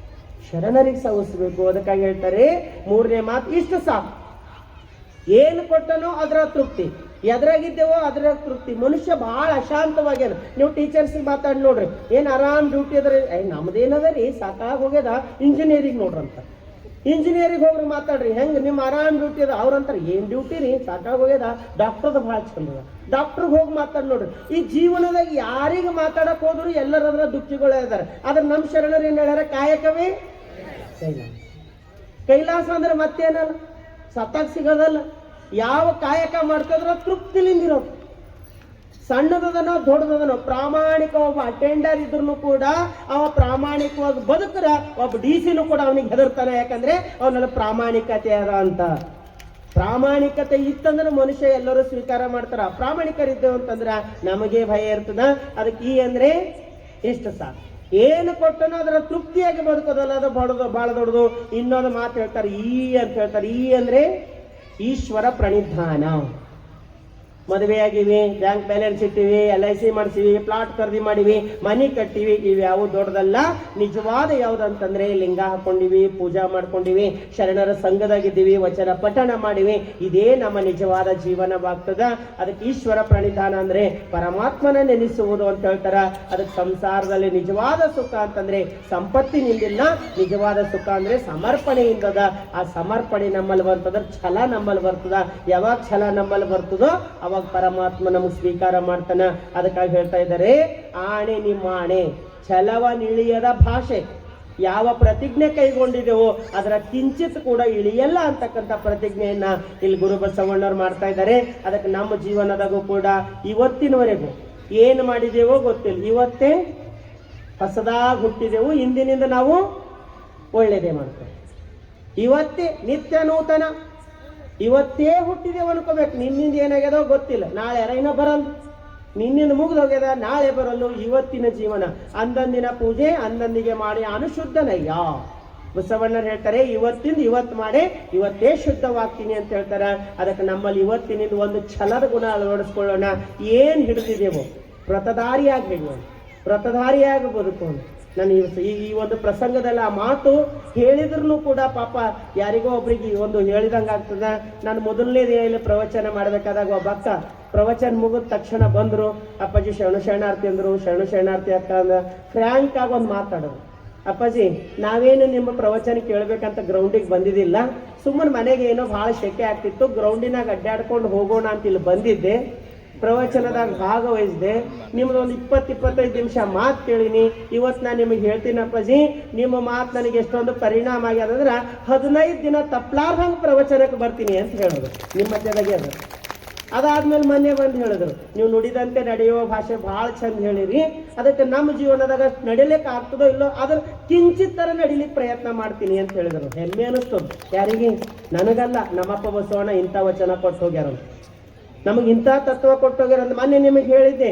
ಶರಣರಿಗೆ ಸವಿಸ್ಬೇಕು. ಅದಕ್ಕಾಗಿ ಹೇಳ್ತಾರೆ 3ನೇ ಮಾತು ಇಷ್ಟು ಸಾಕು. ಏನು ಕೊಟ್ಟನೋ ಅದರ ತೃಪ್ತಿ, ಎದ್ರಾಗಿದ್ದೇವೋ ಅದರ ತೃಪ್ತಿ. ಮನುಷ್ಯ ಬಹಳ ಅಶಾಂತವಾಗ್ಯಾನ. ನೀವು ಟೀಚರ್ಸಿಗೆ ಮಾತಾಡಿ ನೋಡ್ರಿ, ಏನ್ ಆರಾಮ್ ಡ್ಯೂಟಿ ಅದ್ರಿ, ನಮ್ದೇನದ ರೀ ಸಾಕಾಗಿ ಹೋಗ್ಯದ, ಇಂಜಿನಿಯರಿಂಗ್ ನೋಡ್ರಂತ. ಇಂಜಿನಿಯರಿಂಗ್ ಹೋಗ್ರಿ ಮಾತಾಡ್ರಿ, ಹೆಂಗ್ ನಿಮ್ ಆರಾಮ್ ಡ್ಯೂಟಿ ಅದ? ಅವ್ರಂತಾರೆ ಏನ್ ಡ್ಯೂಟಿ ರೀ, ಸಾಕಾಗಿ ಹೋಗ್ಯದ. ಡಾಕ್ಟರ್ದ ಭಾಳ ಚಂದದ, ಡಾಕ್ಟರ್ಗೆ ಹೋಗಿ ಮಾತಾಡಿ ನೋಡ್ರಿ. ಈ ಜೀವನದಾಗ ಯಾರಿಗೆ ಮಾತಾಡಕ್ ಹೋದ್ರು ಎಲ್ಲರದ್ರ ದುಃಖಿಗಳೇ ಇದಾರೆ. ಆದ್ರೆ ನಮ್ಮ ಶರಣರು ಏನ್ ಹೇಳ್ಯಾರ? ಕಾಯಕವೇ ಕೈಲಾಸ. ಕೈಲಾಸ ಅಂದ್ರೆ ಮತ್ತೇನಲ್ಲ, ಸತ್ತಾಗ ಸಿಗೋದಲ್ಲ. ಯಾವ ಕಾಯಕ ಮಾಡ್ತಿದ್ರ ತೃಪ್ತಿಲಿಂದಿರೋದು. ಸಣ್ಣದನೋ ದೊಡ್ಡದನೋ ಪ್ರಾಮಾಣಿಕ ಒಬ್ಬ ಅಟೆಂಡರ್ ಇದ್ರು ಕೂಡ ಅವ ಪ್ರಾಮಾಣಿಕವಾಗಿ ಬದುಕ್ರ ಒಬ್ಬ DC ಕೂಡ ಅವನಿಗೆ ಹೆದರ್ತಾನೆ. ಯಾಕಂದ್ರೆ ಅವನಲ್ಲಿ ಪ್ರಾಮಾಣಿಕತೆ ಅದ ಅಂತ. ಪ್ರಾಮಾಣಿಕತೆ ಇತ್ತಂದ್ರೆ ಮನುಷ್ಯ ಎಲ್ಲರೂ ಸ್ವೀಕಾರ ಮಾಡ್ತಾರ. ಪ್ರಾಮಾಣಿಕರಿದ್ದೇವೆ ಅಂತಂದ್ರ ನಮಗೆ ಭಯ ಇರ್ತದ. ಅದಕ್ಕೆ ಈ ಅಂದ್ರೆ ಇಷ್ಟ ಸಾಕು. ಏನು ಕೊಟ್ಟನೋ ಅದರ ತೃಪ್ತಿಯಾಗಿ ಬದುಕೋದಲ್ಲ, ಅದು ಬಹಳ ದೊಡ್ಡದು. ಇನ್ನೊಂದು ಮಾತು ಹೇಳ್ತಾರೆ, ಈ ಅಂತ ಹೇಳ್ತಾರೆ. ಈ ಅಂದ್ರೆ ಈಶ್ವರ ಪ್ರಣಿಧಾನ. ಮದುವೆಯಾಗಿವಿ, ಬ್ಯಾಂಕ್ ಬ್ಯಾಲೆನ್ಸ್ ಇಟ್ಟಿವಿ, LIC ಮಾಡಿಸಿವಿ, ಪ್ಲಾಟ್ ಖರೀದಿ ಮಾಡಿವಿ, ಮನಿ ಕಟ್ಟಿವಿ, ಇವ್ಯಾವು ದೊಡ್ಡದಲ್ಲ. ನಿಜವಾದ ಯಾವ್ದಂತಂದ್ರೆ ಲಿಂಗ ಹಾಕೊಂಡಿವಿ, ಪೂಜಾ ಮಾಡ್ಕೊಂಡಿವಿ, ಶರಣರ ಸಂಘದಾಗಿದ್ದೀವಿ, ವಚನ ಪಠಣ ಮಾಡಿವಿ, ಇದೇ ನಮ್ಮ ನಿಜವಾದ ಜೀವನವಾಗ್ತದ. ಅದಕ್ಕೆ ಈಶ್ವರ ಪ್ರಣಿಧಾನ ಅಂದ್ರೆ ಪರಮಾತ್ಮನ ನೆನೆಸುವುದು ಅಂತ ಹೇಳ್ತಾರ. ಅದಕ್ಕೆ ಸಂಸಾರದಲ್ಲಿ ನಿಜವಾದ ಸುಖ ಅಂತಂದ್ರೆ ಸಂಪತ್ತಿನಿಂದಿಲ್ಲ, ನಿಜವಾದ ಸುಖ ಅಂದ್ರೆ ಸಮರ್ಪಣೆಯಿಂದದ. ಆ ಸಮರ್ಪಣೆ ನಮ್ಮಲ್ಲಿ ಬರ್ತದ, ಛಲ ನಮ್ಮಲ್ಲಿ ಬರ್ತದ. ಯಾವಾಗ ಛಲ ನಮ್ಮಲ್ಲಿ ಬರ್ತದೋ ಅವಾಗ ಪರಮಾತ್ಮ ನಮಗೆ ಸ್ವೀಕಾರ ಮಾಡ್ತಾನ. ಅದಕ್ಕಾಗಿ ಹೇಳ್ತಾ ಇದ್ದಾರೆ, ಆಣೆ ನಿಮ್ಮ ಆಣೆ ಛಲವ ನಿಳಿಯದ ಭಾಷೆ. ಯಾವ ಪ್ರತಿಜ್ಞೆ ಕೈಗೊಂಡಿದೆವೋ ಅದರ ಕಿಂಚಿತ್ ಕೂಡ ಇಳಿಯಲ್ಲ ಅಂತಕ್ಕಂಥ ಪ್ರತಿಜ್ಞೆಯನ್ನ ಇಲ್ಲಿ ಗುರು ಬಸವಣ್ಣವ್ರು ಮಾಡ್ತಾ ಇದ್ದಾರೆ. ಅದಕ್ಕೆ ನಮ್ಮ ಜೀವನದಾಗೂ ಕೂಡ ಇವತ್ತಿನವರೆಗೂ ಏನು ಮಾಡಿದೆವೋ ಗೊತ್ತಿಲ್ಲ, ಇವತ್ತೇ ಹೊಸದಾಗಿ ಹುಟ್ಟಿದೆವು, ಇಂದಿನಿಂದ ನಾವು ಒಳ್ಳೆಯದೇ ಮಾಡ್ತೇವೆ. ಇವತ್ತೇ ನಿತ್ಯ ನೂತನ, ಇವತ್ತೇ ಹುಟ್ಟಿದೇವು ಅನ್ಕೋಬೇಕು. ನಿನ್ನಿಂದ ಏನಾಗ್ಯದೋ ಗೊತ್ತಿಲ್ಲ, ನಾಳೆ ಯಾರೈನ ಬರಲ್ಲ, ನಿನ್ನಿಂದ ಮುಗಿದೋಗ್ಯದ ನಾಳೆ ಬರಲು. ಇವತ್ತಿನ ಜೀವನ ಅಂದಂದಿನ ಪೂಜೆ ಅಂದಂದಿಗೆ ಮಾಡಿ ಅನುಶುದ್ಧನಯ್ಯ. ಬಸವಣ್ಣರು ಹೇಳ್ತಾರೆ, ಇವತ್ತಿಂದ ಇವತ್ತು ಮಾಡಿ ಇವತ್ತೇ ಶುದ್ಧವಾಗ್ತೀನಿ ಅಂತ ಹೇಳ್ತಾರೆ. ಅದಕ್ಕೆ ನಮ್ಮಲ್ಲಿ ಇವತ್ತಿನಿಂದ ಒಂದು ಛಲದ ಗುಣ ಅಳವಡಿಸ್ಕೊಳ್ಳೋಣ. ಏನ್ ಹಿಡಿದಿದ್ದೇವೋ ವ್ರತಧಾರಿಯಾಗಿ ಹಿಡಿಯೋಣ, ವ್ರತಧಾರಿಯಾಗಿ ಬದುಕೋಣ. ನಾನು ಈ ಒಂದು ಪ್ರಸಂಗದಲ್ಲಿ ಆ ಮಾತು ಹೇಳಿದ್ರು ಕೂಡ ಪಾಪ ಯಾರಿಗೋ ಒಬ್ರಿಗೆ ಒಂದು ಹೇಳಿದಂಗೆ ಆಗ್ತದ. ನಾನು ಮೊದಲನೇ ಪ್ರವಚನ ಮಾಡಬೇಕಾದಾಗ ಒಬ್ಬ ಅಕ್ಕ ಪ್ರವಚನ ಮುಗಿದ ತಕ್ಷಣ ಬಂದರು, ಅಪ್ಪಾಜಿ ಶರಣಾರ್ಥಿ ಅಂದರು. ಶರಣಾರ್ಥಿ ಅಕ್ಕ ಅಂದ ಫ್ರ್ಯಾಂಕ್ ಆಗಿ ಒಂದು ಮಾತಾಡೋದು, ಅಪ್ಪಾಜಿ ನಾವೇನು ನಿಮ್ಮ ಪ್ರವಚನ ಕೇಳಬೇಕಂತ ಗ್ರೌಂಡಿಗೆ ಬಂದಿದ್ದಿಲ್ಲ, ಸುಮ್ಮನೆ ಮನೆಗೆ ಏನೋ ಭಾಳ ಶೆಕೆ ಆಗ್ತಿತ್ತು, ಗ್ರೌಂಡಿನಾಗ ಅಡ್ಡಾಡ್ಕೊಂಡು ಹೋಗೋಣ ಅಂತ ಇಲ್ಲಿ ಬಂದಿದ್ದೆ, ಪ್ರವಚನದಾಗ ಭಾಗವಹಿಸಿದೆ, ನಿಮ್ದೊಂದು 20-25 ನಿಮಿಷ ಮಾತು ಕೇಳಿನಿ. ಇವತ್ತು ನಾನು ನಿಮಗೆ ಹೇಳ್ತೀನಿ ಅಪ್ಪಾಜಿ, ನಿಮ್ಮ ಮಾತು ನನಗೆ ಎಷ್ಟೊಂದು ಪರಿಣಾಮ ಆಗ್ಯದಂದ್ರೆ 15 ದಿನ ತಪ್ಪಲಾರ್ದಂಗೆ ಪ್ರವಚನಕ್ಕೆ ಬರ್ತೀನಿ ಅಂತ ಹೇಳಿದ್ರು ನಿಮ್ಮ ಮಧ್ಯದಾಗೆ. ಅದಾದ್ಮೇಲೆ ಮೊನ್ನೆ ಬಂದು ಹೇಳಿದ್ರು, ನೀವು ನುಡಿದಂತೆ ನಡೆಯುವ ಭಾಷೆ ಭಾಳ ಚಂದ ಹೇಳಿರಿ, ಅದಕ್ಕೆ ನಮ್ಮ ಜೀವನದಾಗ ನಡಿಲಿಕ್ಕೆ ಆಗ್ತದೋ ಇಲ್ಲೋ ಅದ್ರ ಕಿಂಚಿತ್ ತರ ನಡಿಲಿಕ್ಕೆ ಪ್ರಯತ್ನ ಮಾಡ್ತೀನಿ ಅಂತ ಹೇಳಿದ್ರು. ಹೆಮ್ಮೆ ಅನಿಸ್ತದ ಯಾರಿಗೆ? ನನಗಲ್ಲ, ನಮ್ಮಪ್ಪ ಬಸವಣ್ಣ ಇಂಥ ವಚನ ಕೊಟ್ಟು ಹೋಗ್ಯಾರ, ನಮಗೆ ಇಂಥ ತತ್ವ ಕೊಟ್ಟೋಗ್ಯಾರ. ಮೊನ್ನೆ ನಿಮಗೆ ಹೇಳಿದ್ದೆ,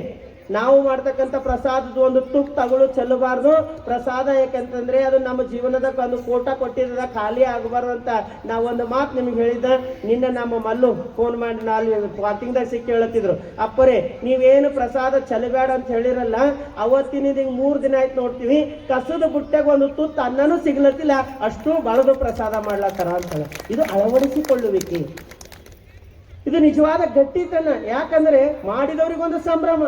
ನಾವು ಮಾಡ್ತಕ್ಕಂಥ ಪ್ರಸಾದದ ಒಂದು ತುಪ್ಪ ತಗೊಳು ಚೆಲ್ಲಬಾರ್ದು. ಪ್ರಸಾದ ಯಾಕಂತಂದ್ರೆ ಅದು ನಮ್ಮ ಜೀವನದ ಒಂದು ಕೋಟ ಕೊಟ್ಟಿದ್ದ ಖಾಲಿ ಆಗಬಾರ್ದು ಅಂತ ನಾವೊಂದು ಮಾತು ನಿಮಗೆ ಹೇಳಿದ್ದ. ನಿನ್ನೆ ನಮ್ಮ ಮಲ್ಲು ಫೋನ್ ಮಾಡಿ ನಾಲ್ಕು ವಾಕಿಂಗ್ದಾಗ ಸಿಕ್ಕಿ ಹೇಳತ್ತಿದ್ರು, ಅಪ್ಪರೇ ನೀವೇನು ಪ್ರಸಾದ ಚೆಲ್ಲಬೇಡ ಅಂತ ಹೇಳಿರಲ್ಲ, ಅವತ್ತಿನಿಂದ ಹಿಂಗೆ 3 ದಿನ ಆಯ್ತು ನೋಡ್ತೀವಿ, ಕಸದ ಬುಟ್ಟೆಗೆ ಒಂದು ತುತ್ತು ಅನ್ನನೂ ಸಿಗ್ಲತ್ತಿಲ್ಲ, ಅಷ್ಟು ಬಳದು ಪ್ರಸಾದ ಮಾಡ್ಲತ್ತಾರ ಅಂತ. ಇದು ಅಳವಡಿಸಿಕೊಳ್ಳುವಿಕೆ, ಇದು ನಿಜವಾದ ಗಟ್ಟಿತನ. ಯಾಕಂದ್ರೆ ಮಾಡಿದವ್ರಿಗೊಂದು ಸಂಭ್ರಮ,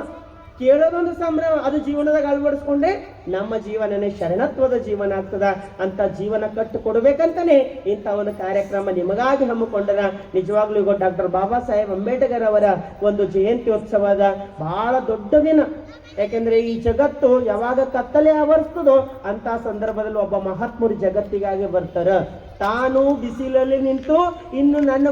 ಕೇಳೋದೊಂದು ಸಂಭ್ರಮ, ಅದು ಜೀವನದಾಗ ಅಳವಡಿಸ್ಕೊಂಡೆ ನಮ್ಮ ಜೀವನನೇ ಶರಣತ್ವದ ಜೀವನ ಆಗ್ತದ. ಅಂತ ಜೀವನ ಕಟ್ಟು ಕೊಡ್ಬೇಕಂತಾನೆ ಇಂಥ ಒಂದು ಕಾರ್ಯಕ್ರಮ ನಿಮಗಾಗಿ ಹಮ್ಮಿಕೊಂಡರ. ನಿಜವಾಗ್ಲೂ ಈಗ ಡಾಕ್ಟರ್ ಬಾಬಾ ಸಾಹೇಬ್ ಅಂಬೇಡ್ಕರ್ ಅವರ ಒಂದು ಜಯಂತ್ಯೋತ್ಸವದ ಬಹಳ ದೊಡ್ಡ ದಿನ. ಯಾಕೆಂದ್ರೆ ಈ ಜಗತ್ತು ಯಾವಾಗ ಕತ್ತಲೆ ಆವರಿಸ್ತದೋ ಅಂತ ಸಂದರ್ಭದಲ್ಲಿ ಒಬ್ಬ ಮಹಾತ್ಮರು ಜಗತ್ತಿಗಾಗಿ ಬರ್ತಾರ. ತಾನು ಬಿಸಿಲಲ್ಲಿ ನಿಂತು ಇನ್ನು ನನ್ನ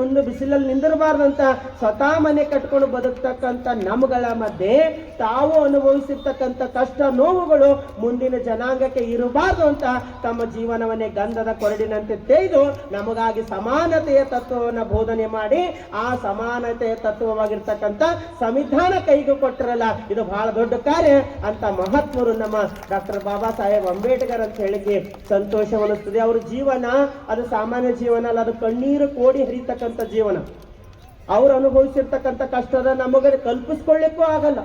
ಮುಂದೆ ಬಿಸಿಲಲ್ಲಿ ನಿಂದಿರಬಾರ್ದಂತ ಸ್ವತಃ ಮನೆ ಕಟ್ಕೊಂಡು ಬದುಕ್ತಕ್ಕಂಥ ನಮ್ಗಳ ಮಧ್ಯೆ ತಾವು ಅನುಭವಿಸಿರ್ತಕ್ಕಂಥ ಕಷ್ಟ ನೋವುಗಳು ಮುಂದಿನ ಜನಾಂಗಕ್ಕೆ ಇರಬಾರ್ದು ಅಂತ ತಮ್ಮ ಜೀವನವನ್ನೇ ಗಂಧದ ಕೊರಡಿನಂತೆ ತೆಗೆದು ನಮಗಾಗಿ ಸಮಾನತೆಯ ತತ್ವವನ್ನು ಬೋಧನೆ ಮಾಡಿ ಆ ಸಮಾನತೆಯ ತತ್ವವಾಗಿರ್ತಕ್ಕಂಥ ಸಂವಿಧಾನ ಕೈಗೆ ಕೊಟ್ಟರಲ್ಲ, ಇದು ಬಹಳ ದೊಡ್ಡ ಕಾರ್ಯ. ಅಂತ ಮಹಾತ್ಮರು ನಮ್ಮ ಡಾಕ್ಟರ್ ಬಾಬಾ ಸಾಹೇಬ್ ಅಂಬೇಡ್ಕರ್ ಅಂತ ಹೇಳಿಕೆ ಸಂತೋಷವನ್ನಿಸ್ತದೆ. ಅವ್ರ ಜೀವನ ಅದು ಸಾಮಾನ್ಯ ಜೀವನ ಅಲ್ಲ, ಅದು ಕಣ್ಣೀರು ಕೋಡಿ ಹರಿತಕ್ಕಂಥ ಜೀವನ. ಅವ್ರು ಅನುಭವಿಸಿರ್ತಕ್ಕಂಥ ಕಷ್ಟದ ನಮಗೆ ಕಲ್ಪಿಸ್ಕೊಳ್ಳಿಕ್ಕೂ ಆಗಲ್ಲ.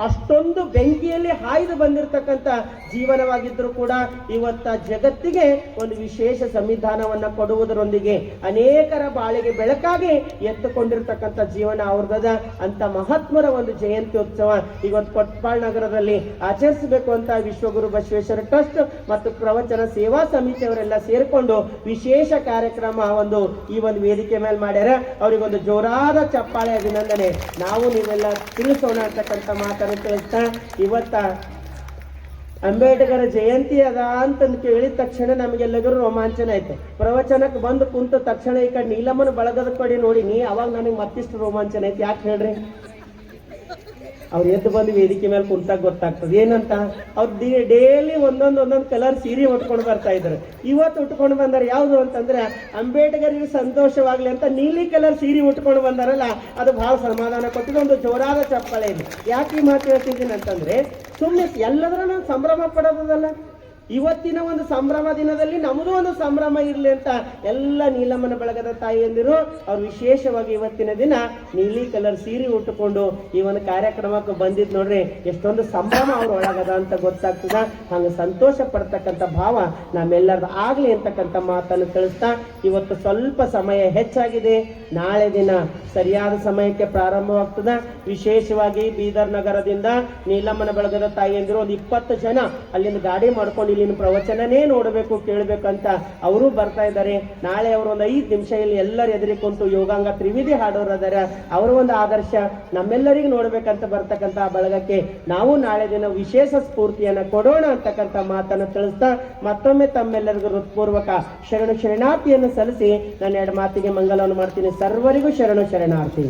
ಅಷ್ಟೊಂದು ಬೆಂಕಿಯಲ್ಲಿ ಹಾಯ್ದು ಬಂದಿರತಕ್ಕಂಥ ಜೀವನವಾಗಿದ್ದರೂ ಕೂಡ ಇವತ್ತ ಜಗತ್ತಿಗೆ ಒಂದು ವಿಶೇಷ ಸಂವಿಧಾನವನ್ನ ಕೊಡುವುದರೊಂದಿಗೆ ಅನೇಕರ ಬಾಳಿಗೆ ಬೆಳಕಾಗಿ ಎತ್ತುಕೊಂಡಿರ್ತಕ್ಕಂಥ ಜೀವನ ಅವ್ರದದ. ಅಂತ ಮಹಾತ್ಮರ ಒಂದು ಜಯಂತ್ಯೋತ್ಸವ ಇವತ್ತು ಕೊಟ್ಪಾಳ್ ನಗರದಲ್ಲಿ ಆಚರಿಸಬೇಕು ಅಂತ ವಿಶ್ವಗುರು ಬಸವೇಶ್ವರ ಟ್ರಸ್ಟ್ ಮತ್ತು ಪ್ರವಚನ ಸೇವಾ ಸಮಿತಿಯವರೆಲ್ಲ ಸೇರಿಕೊಂಡು ವಿಶೇಷ ಕಾರ್ಯಕ್ರಮ ಈ ಒಂದು ವೇದಿಕೆ ಮೇಲೆ ಮಾಡ್ಯಾರ. ಅವರಿಗೊಂದು ಜೋರಾದ ಚಪ್ಪಾಳೆ ಅಭಿನಂದನೆ ನಾವು ನೀವೆಲ್ಲ ತಿಳಿಸೋಣ ಅಂತಕ್ಕಂಥ ಮಾತನ್ನು ತಿಳಿಸ್ತಾ, ಇವತ್ತ ಅಂಬೇಡ್ಕರ್ ಜಯಂತಿ ಅದ ಅಂತಂದು ಕೇಳಿದ ತಕ್ಷಣ ನಮಗೆಲ್ಲರೂ ರೋಮಾಂಚನ ಆಯ್ತು. ಪ್ರವಚನಕ್ಕೆ ಬಂದು ಕುಂತ ತಕ್ಷಣ ಈ ಕಡೆ ನೀಲಮ್ಮನ ಬಳಗದ ಕಡೆ ನೋಡಿನಿ, ಅವಾಗ ನನಗೆ ಮತ್ತಿಷ್ಟು ರೋಮಾಂಚನ ಐತಿ. ಯಾಕೆ ಹೇಳ್ರಿ? ಅವ್ರು ಎದ್ದು ಬಂದು ವೇದಿಕೆ ಮೇಲೆ ಕುಂತಾಗ ಗೊತ್ತಾಗ್ತದೆ ಏನಂತ ಅವ್ರು ಡೈಲಿ ಒಂದೊಂದು ಕಲರ್ ಸೀರೆ ಉಟ್ಕೊಂಡು ಬರ್ತಾ ಇದ್ರು. ಇವತ್ತು ಉಟ್ಕೊಂಡು ಬಂದಾರೆ ಯಾವುದು ಅಂತಂದ್ರೆ ಅಂಬೇಡ್ಕರ್ಗೆ ಸಂತೋಷವಾಗ್ಲಿ ಅಂತ ನೀಲಿ ಕಲರ್ ಸೀರೆ ಉಟ್ಕೊಂಡು ಬಂದಾರಲ್ಲ, ಅದು ಬಹಳ ಸಮಾಧಾನ ಕೊಟ್ಟಿದ್ದು. ಒಂದು ಜೋರಾದ ಚಪ್ಪಾಳೆ ಇದೆ. ಯಾಕೆ ಈ ಮಾತು ಹೇಳ್ತಿದ್ದೀನಿ ಅಂತಂದ್ರೆ ಸುಮ್ಮನೆ ಎಲ್ಲದರ ನಾನು ಸಂಭ್ರಮ ಪಡೋದಲ್ಲ. ಇವತ್ತಿನ ಒಂದು ಸಂಭ್ರಮ ದಿನದಲ್ಲಿ ನಮ್ಮದು ಒಂದು ಸಂಭ್ರಮ ಇರಲಿ ಅಂತ ಎಲ್ಲ ನೀಲಮ್ಮನ ಬಳಗದ ತಾಯಿಯಂದಿರು ಅವ್ರು ವಿಶೇಷವಾಗಿ ಇವತ್ತಿನ ದಿನ ನೀಲಿ ಕಲರ್ ಸೀರೆ ಉಟ್ಟುಕೊಂಡು ಈ ಒಂದು ಕಾರ್ಯಕ್ರಮಕ್ಕೆ ಬಂದಿದ್ ನೋಡ್ರಿ, ಎಷ್ಟೊಂದು ಸಂಭ್ರಮ ಅವ್ರ ಒಳಗದ ಅಂತ ಗೊತ್ತಾಗ್ತದ. ಹಂಗ ಸಂತೋಷ ಪಡ್ತಕ್ಕಂಥ ಭಾವ ನಮ್ಮೆಲ್ಲರದು ಆಗ್ಲಿ ಅಂತಕ್ಕಂಥ ಮಾತನ್ನು ತಿಳಿಸ್ತಾ ಇವತ್ತು ಸ್ವಲ್ಪ ಸಮಯ ಹೆಚ್ಚಾಗಿದೆ. ನಾಳೆ ದಿನ ಸರಿಯಾದ ಸಮಯಕ್ಕೆ ಪ್ರಾರಂಭವಾಗ್ತದ. ವಿಶೇಷವಾಗಿ ಬೀದರ್ ನಗರದಿಂದ ನೀಲಮ್ಮನ ಬಳಗದ ತಾಯಿಯಂದಿರು ಒಂದು 20 ಜನ ಅಲ್ಲಿಂದ ಗಾಡಿ ಮಾಡ್ಕೊಂಡು ಇಲ್ಲಿನ ಪ್ರವಚನನೇ ನೋಡಬೇಕು ಕೇಳಬೇಕಂತ ಅವರು ಬರ್ತಾ ಇದ್ದಾರೆ. ನಾಳೆ ಅವರು ಒಂದು 5 ನಿಮಿಷ ಇಲ್ಲಿ ಎಲ್ಲರ ಎದುರಿ ಕುಂತು ಯೋಗಾಂಗ ತ್ರಿವಿಧಿ ಹಾಡೋರು ಅದಾರ. ಅವರ ಒಂದು ಆದರ್ಶ ನಮ್ಮೆಲ್ಲರಿಗೂ ನೋಡ್ಬೇಕಂತ ಬರ್ತಕ್ಕಂಥ ಬಳಗಕ್ಕೆ ನಾವು ನಾಳೆ ದಿನ ವಿಶೇಷ ಸ್ಫೂರ್ತಿಯನ್ನ ಕೊಡೋಣ ಅಂತಕ್ಕಂಥ ಮಾತನ್ನು ತಿಳಿಸ್ತಾ ಮತ್ತೊಮ್ಮೆ ತಮ್ಮೆಲ್ಲರಿಗೂ ಹೃತ್ಪೂರ್ವಕ ಶರಣಾರ್ಥಿಯನ್ನು ಸಲ್ಲಿಸಿ ನನ್ನ 2 ಮಾತಿಗೆ ಮಂಗಲವನ್ನು ಮಾಡ್ತೀನಿ. ಸರ್ವರಿಗೂ ಶರಣಾರ್ಥಿ.